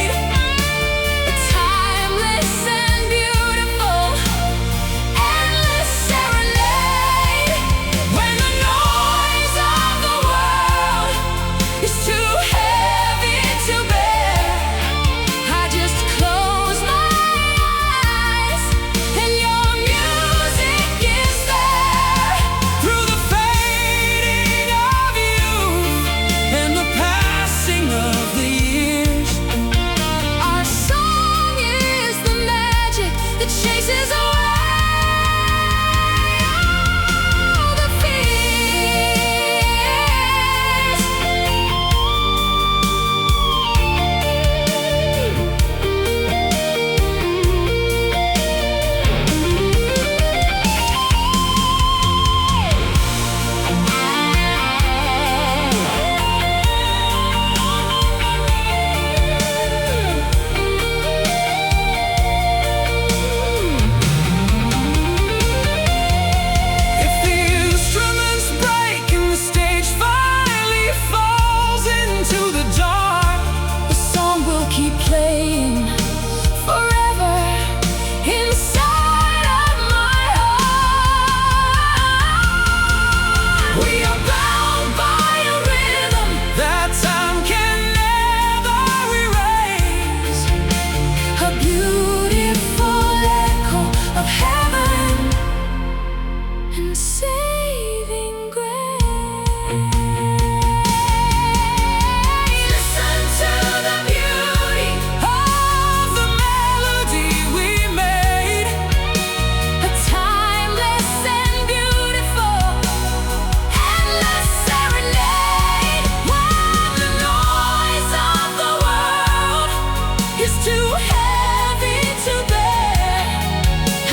is too heavy to bear.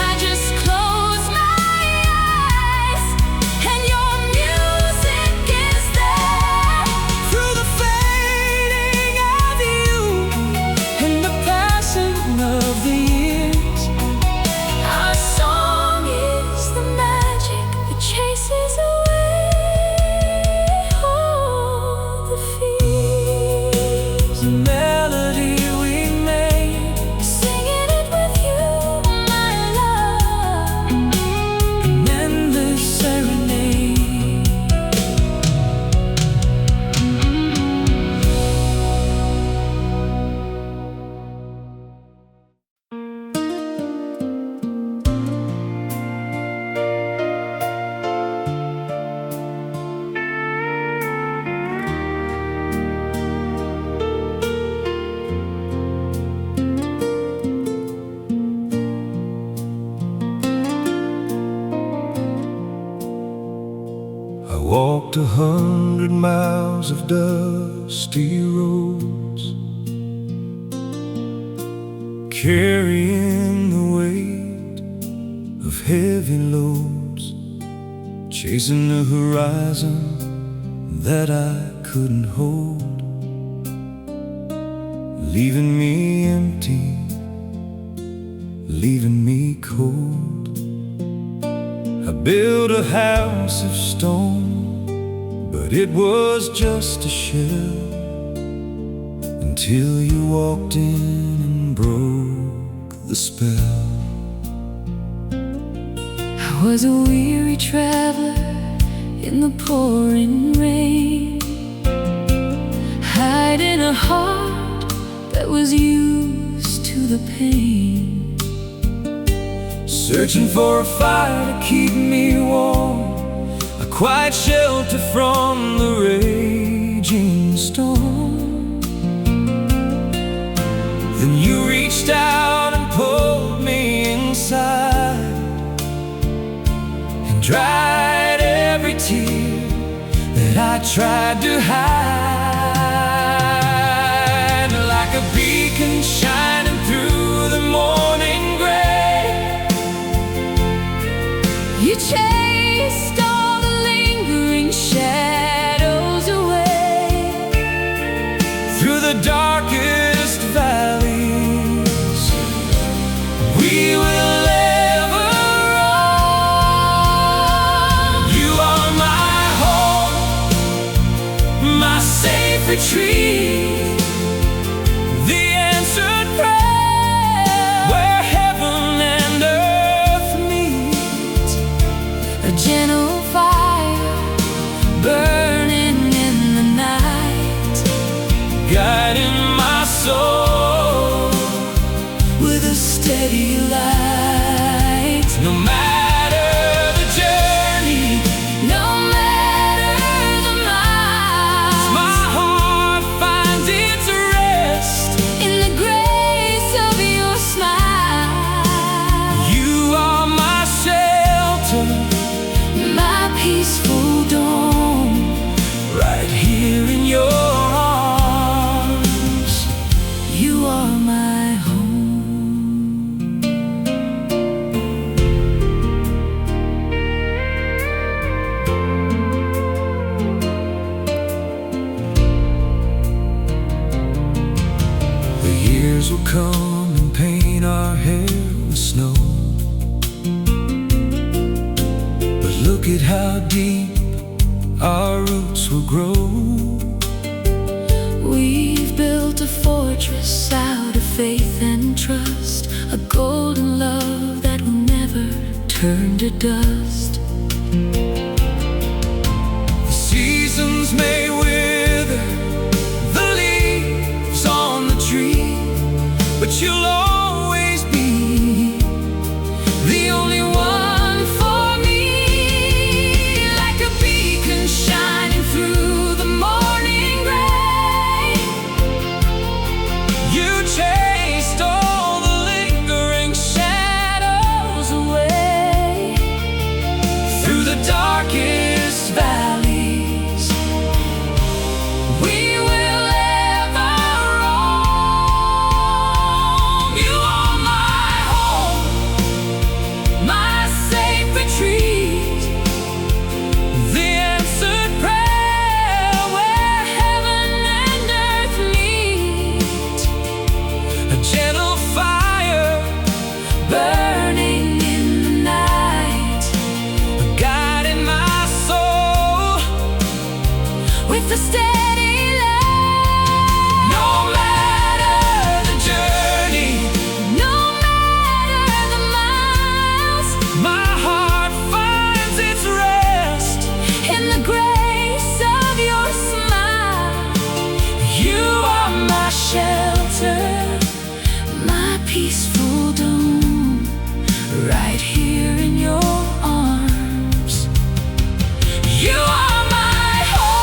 I just close my eyes and your music is there. Through the fading of you and the passing of the years, our song is the magic that chases away all the fears. The melody we made, singing it with you, my love, an endless serenade. I walked 100 miles of dusty roads, carrying the weight of heavy loads, chasing the horizon that I couldn't hold, leaving me empty, leaving me cold. I built a house of stone, but it was just a shell, until you walked in and broke the spell. I was a weary traveler in the pouring rain, hiding a heart that was used to the pain, searching for a fire to keep me warm, a quiet shelter from the raging storm. Then you reached out and pulled me inside, and dried every tear that I tried to hide. Like a beacon shining through the morning gray, you chased all the lingering shadows away. through the darkest valleys we will ever roam. You are my home, my safe retreat, the answered prayer, where heaven and earth meet. A gentle fire burning in the night, Guiding my soul with a steady light. no matter the journey, No matter the miles, my heart finds its rest. in the grace of your smile, You are my shelter, my peaceful dawn. right here in your arms. You are my home. The years will come and paint our hair with snow, but look at how deep our roots will grow. We've built a fortress out of faith and trust, a golden love that will never turn to dust. The seasons may wither the leaves on the tree, but you'll always be the only one for me. Like a beacon shining through the morning gray, You chased all the lingering shadows away, through the darkest valleys we will ever roam. peaceful dome, right here in your arms. You are my home.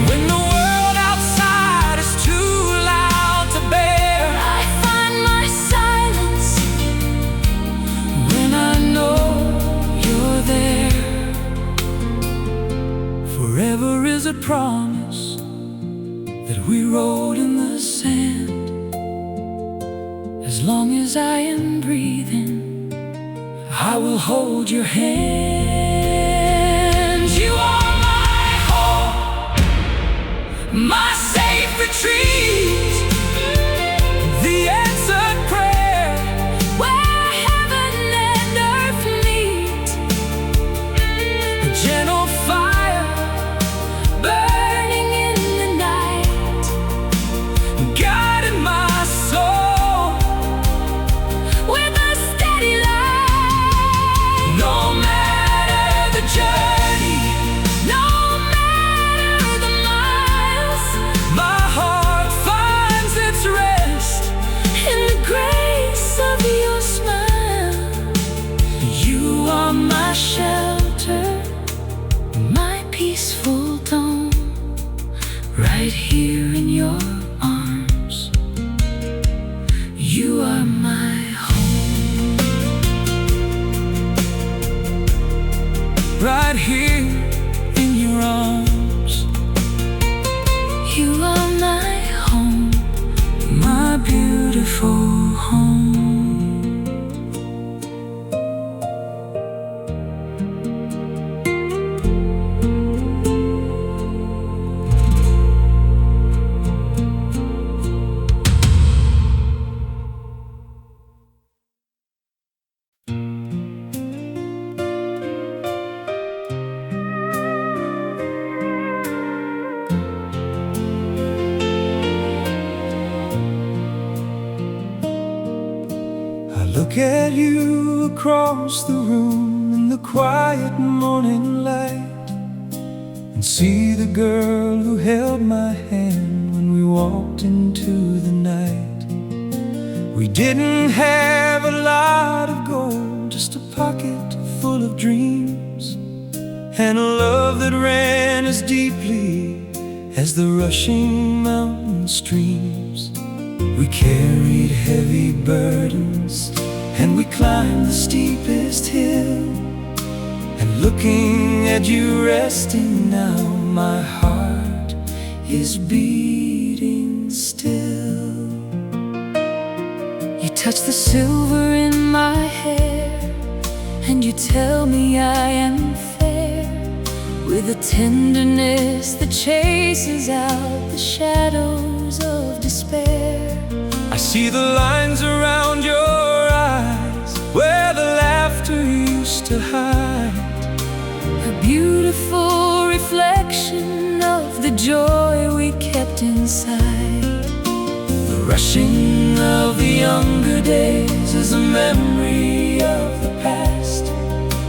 When the world outside is too loud to bear, I find my silence when I know you're there. Forever is a promise that we wrote in the sand. As long as I am breathing, I will hold your hand. You are my home, my safe retreat, the answered prayer, where heaven and earth meet. A gentle fire burning in the night, guiding my soul with a steady light. No matter the journey, no matter the miles, my heart finds its rest in the grace of your smile. You are my shelter, my peaceful dome, right here in your arms. You are my home, right here in your arms. You are my home, my beautiful home. I look at you across the room in the quiet morning light, and see the girl who held my hand when we walked into the night. We didn't have a lot of gold, just a pocket full of dreams, and a love that ran as deeply as the rushing mountain streams. We carried heavy burdens, and we climbed the steepest hill, and looking at you resting now, my heart is beating still. You touch the silver in my hair, and you tell me I am fair, with a tenderness that chases out the shadows of despair. I see the lines around your eyes where the laughter used to hide, A beautiful reflection of the joy we kept inside. the rushing of the younger days is a memory of the past,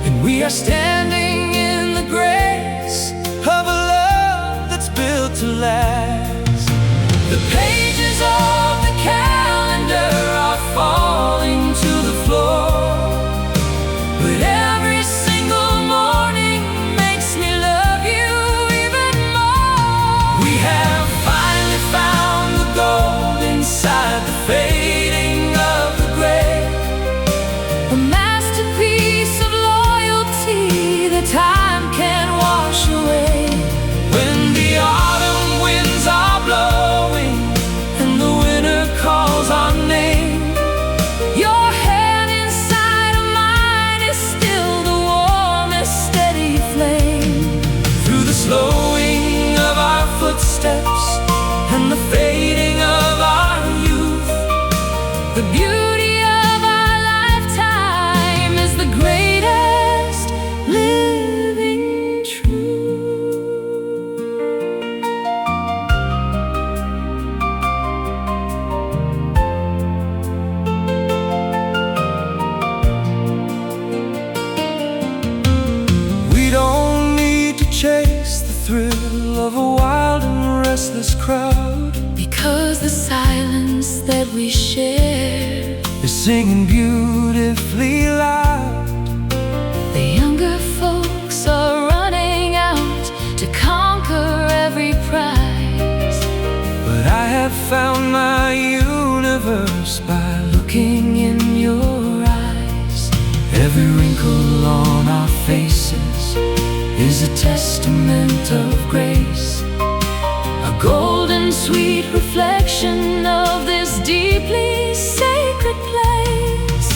and we are standing in the grace of a love that's built to last. The pages of the calendar are falling to the floor, but every single morning makes me love you even more. We have finally found the gold inside the fading of the gray, A masterpiece of loyalty the silence that we share is singing beautifully loud. The younger folks are running out to conquer every prize. But I have found my universe by looking in your eyes. Every wrinkle on our faces is a testament of grace, a golden sweet reflection of this deeply sacred place.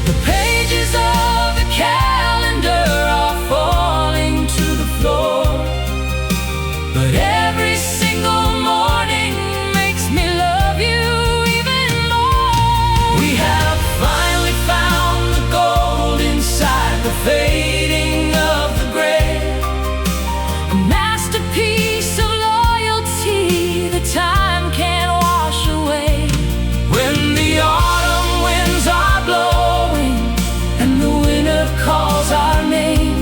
The pages of the calendar are falling to the floor, but every single morning makes me love you even more. We have finally found the gold inside the fading of the gray, a masterpiece of loyalty that time can't wash away. When the autumn winds are blowing and the winter calls our name,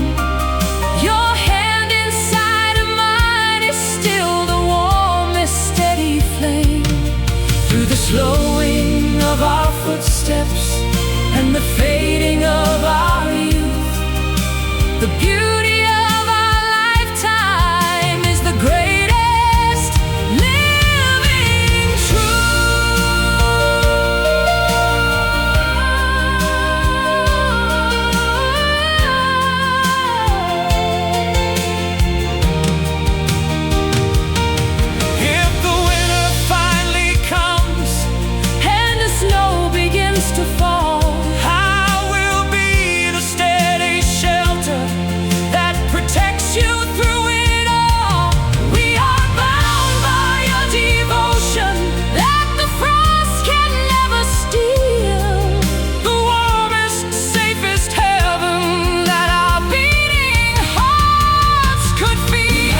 your hand inside of mine is still the warmest steady flame. Through the slowing of our footsteps and the fading of our youth, the beauty of our lifetime is the greatest living If the winter finally comes and the snow begins to fall, I will be the steady shelter that protects you through it all. we are bound by your devotion that the frost can never steal. The warmest, safest heaven that our beating hearts could feel.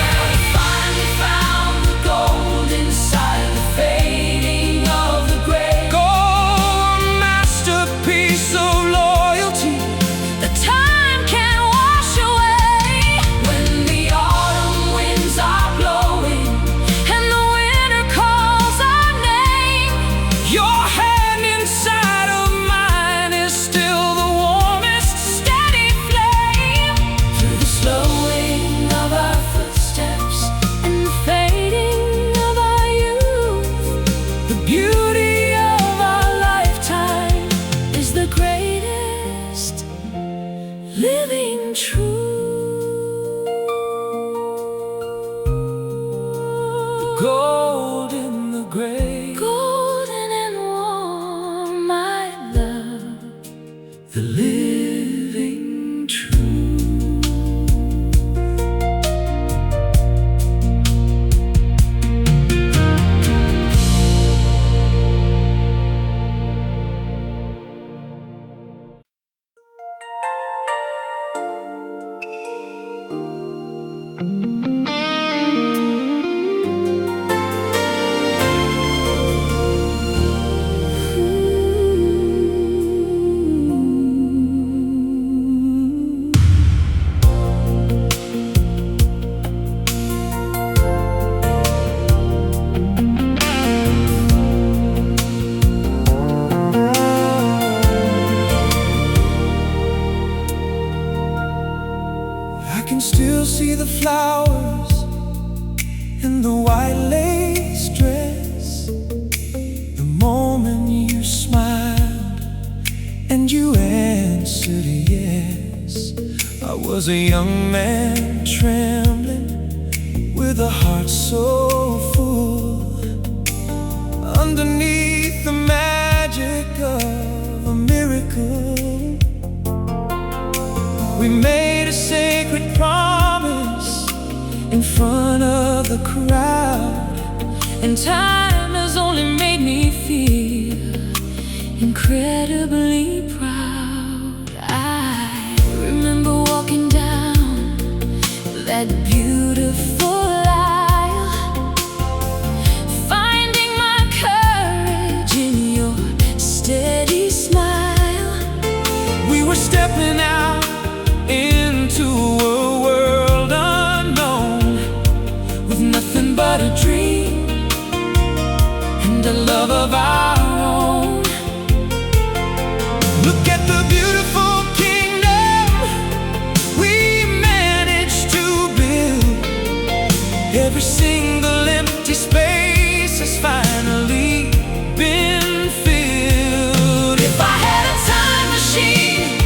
Finally found the gold inside the fading of the gray. Go, a masterpiece of loyalty. The time can't wash away. When the autumn winds are blowing and the winter calls our name, Your hand inside of mine is still the warmest, steady flame. Through the slowing of our footsteps and the fading of our youth, the beauty of our lifetime is the greatest living truth. gold in the gray, Golden and warm, my love, the living truth. I can still see the flowers in the white lace dress, the moment you smiled and you answered yes. I was a young man trembling with a heart so full, underneath the magic of a miracle. We made a sacred promise in front of the crowd, and time has only made me feel incredibly proud. I remember walking down that beautiful aisle, finding my courage in your steady smile. we were stepping out into a world unknown, with nothing but a dream and a of our own. Look at the beautiful kingdom we managed to build. Every single empty space has finally been filled. If I had a time machine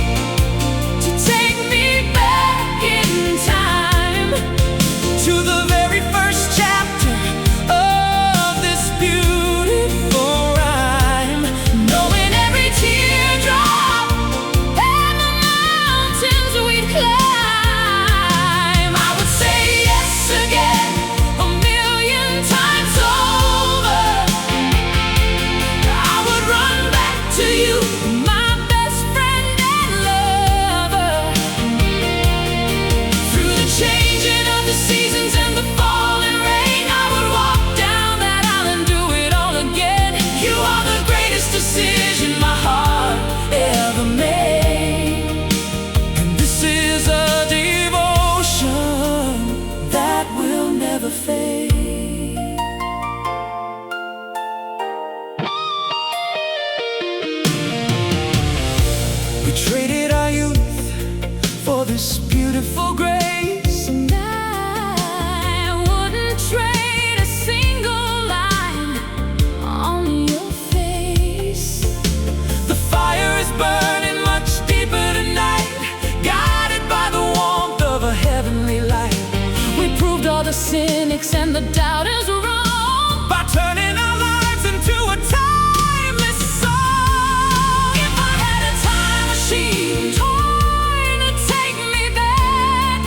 to take me back in time to the very first chapter of this beautiful rhyme, knowing every teardrop and the mountains we'd climb, I would say yes again 1,000,000 times over. I would run back to you, my best friend and lover. Through the changing of the seasons and the falling rain, I would walk down that aisle and do it all again. You are the greatest decision my heart ever made, and this is a devotion that will never fade. We traded our youth for this beautiful grace, and I wouldn't trade a single line on your face. The fire is burning much deeper tonight, guided by the warmth of a heavenly light. We proved all the cynics and the doubters wrong by turning our lives into a timeless song. If I had a time machine to take me back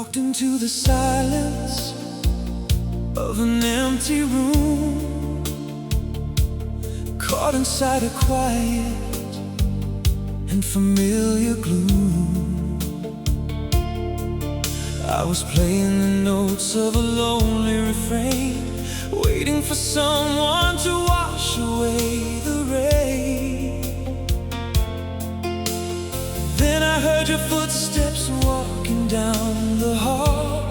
walked into the silence of an empty room, caught inside a quiet and familiar gloom. I was playing the notes of a lonely refrain, waiting for someone to wash away the rain. Then I heard your footsteps walking down the hall,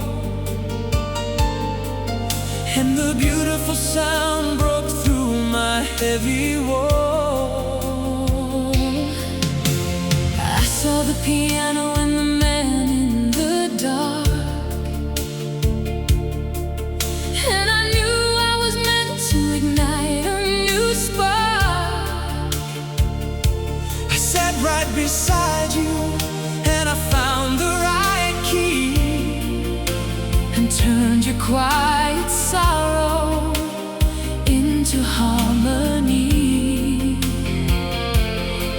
and the beautiful sound broke through my heavy wall. I saw the piano and the man in the dark, and I knew I was meant to ignite a new spark. I sat right beside you, and I found the right key, and turned your quiet sorrow into harmony.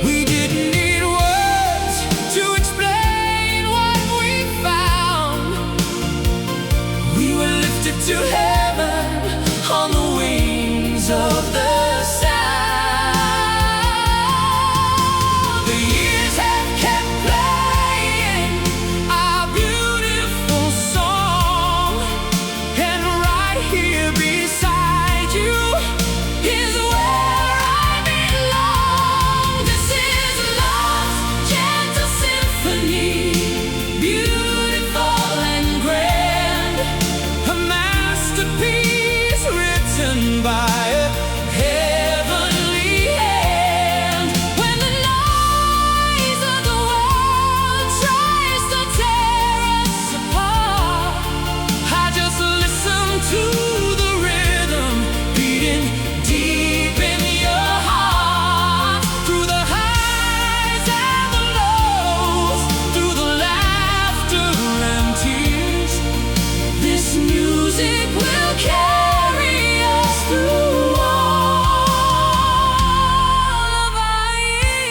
We didn't need words to explain what we found. We were lifted to heaven on the wings of the sound. The years have kept playing our beautiful song, and right here beside you is where I belong. This is love's gentle symphony, beautiful and grand, a masterpiece written by a heavenly hand. When the noise of the world tries to tear us apart, I just listen to the rhythm beating deep in your heart. Through the highs and the lows, through the laughter and tears, this music will carry us through all of our years.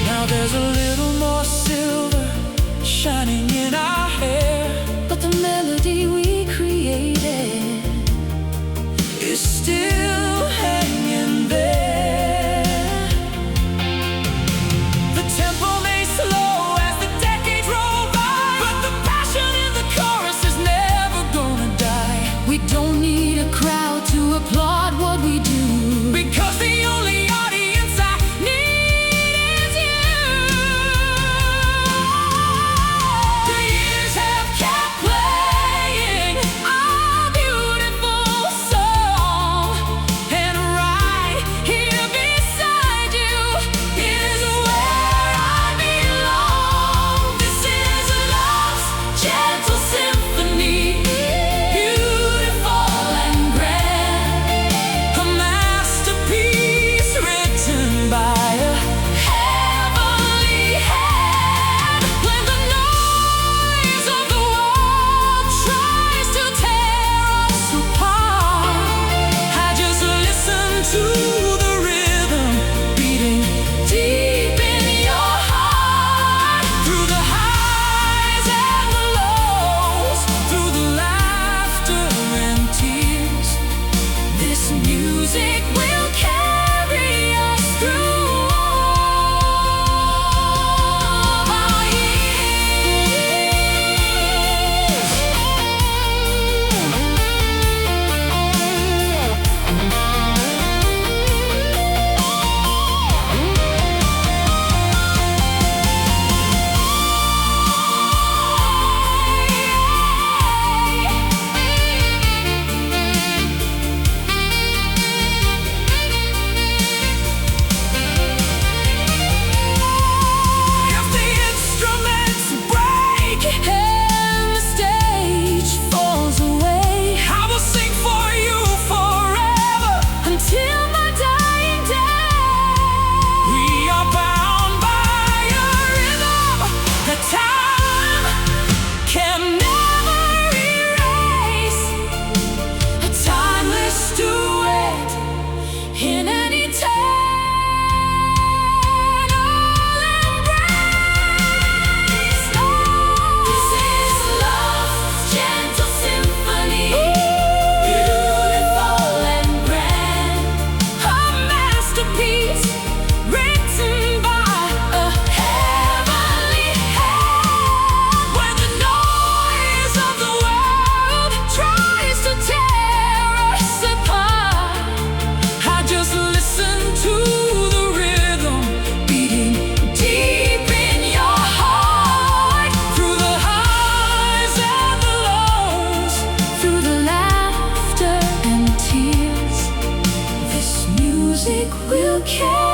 Now there's a little more silver shining in our hair, But the melody we created is still hanging there. The tempo may slow as the decades roll by, but the passion in the chorus is never gonna die. We don't need a crowd to applaud what we do, Because the only audience I need is you. The years have kept playing our beautiful song, and right here beside you is where I belong. This is love's gentle symphony, beautiful and grand, a masterpiece written by a heavenly hand. When the noise of the world tries to tear us apart, I just listen to the rhythm beating deep in your heart. Through the highs and the lows, through the laughter and tears, this music will carry us through all our years. care.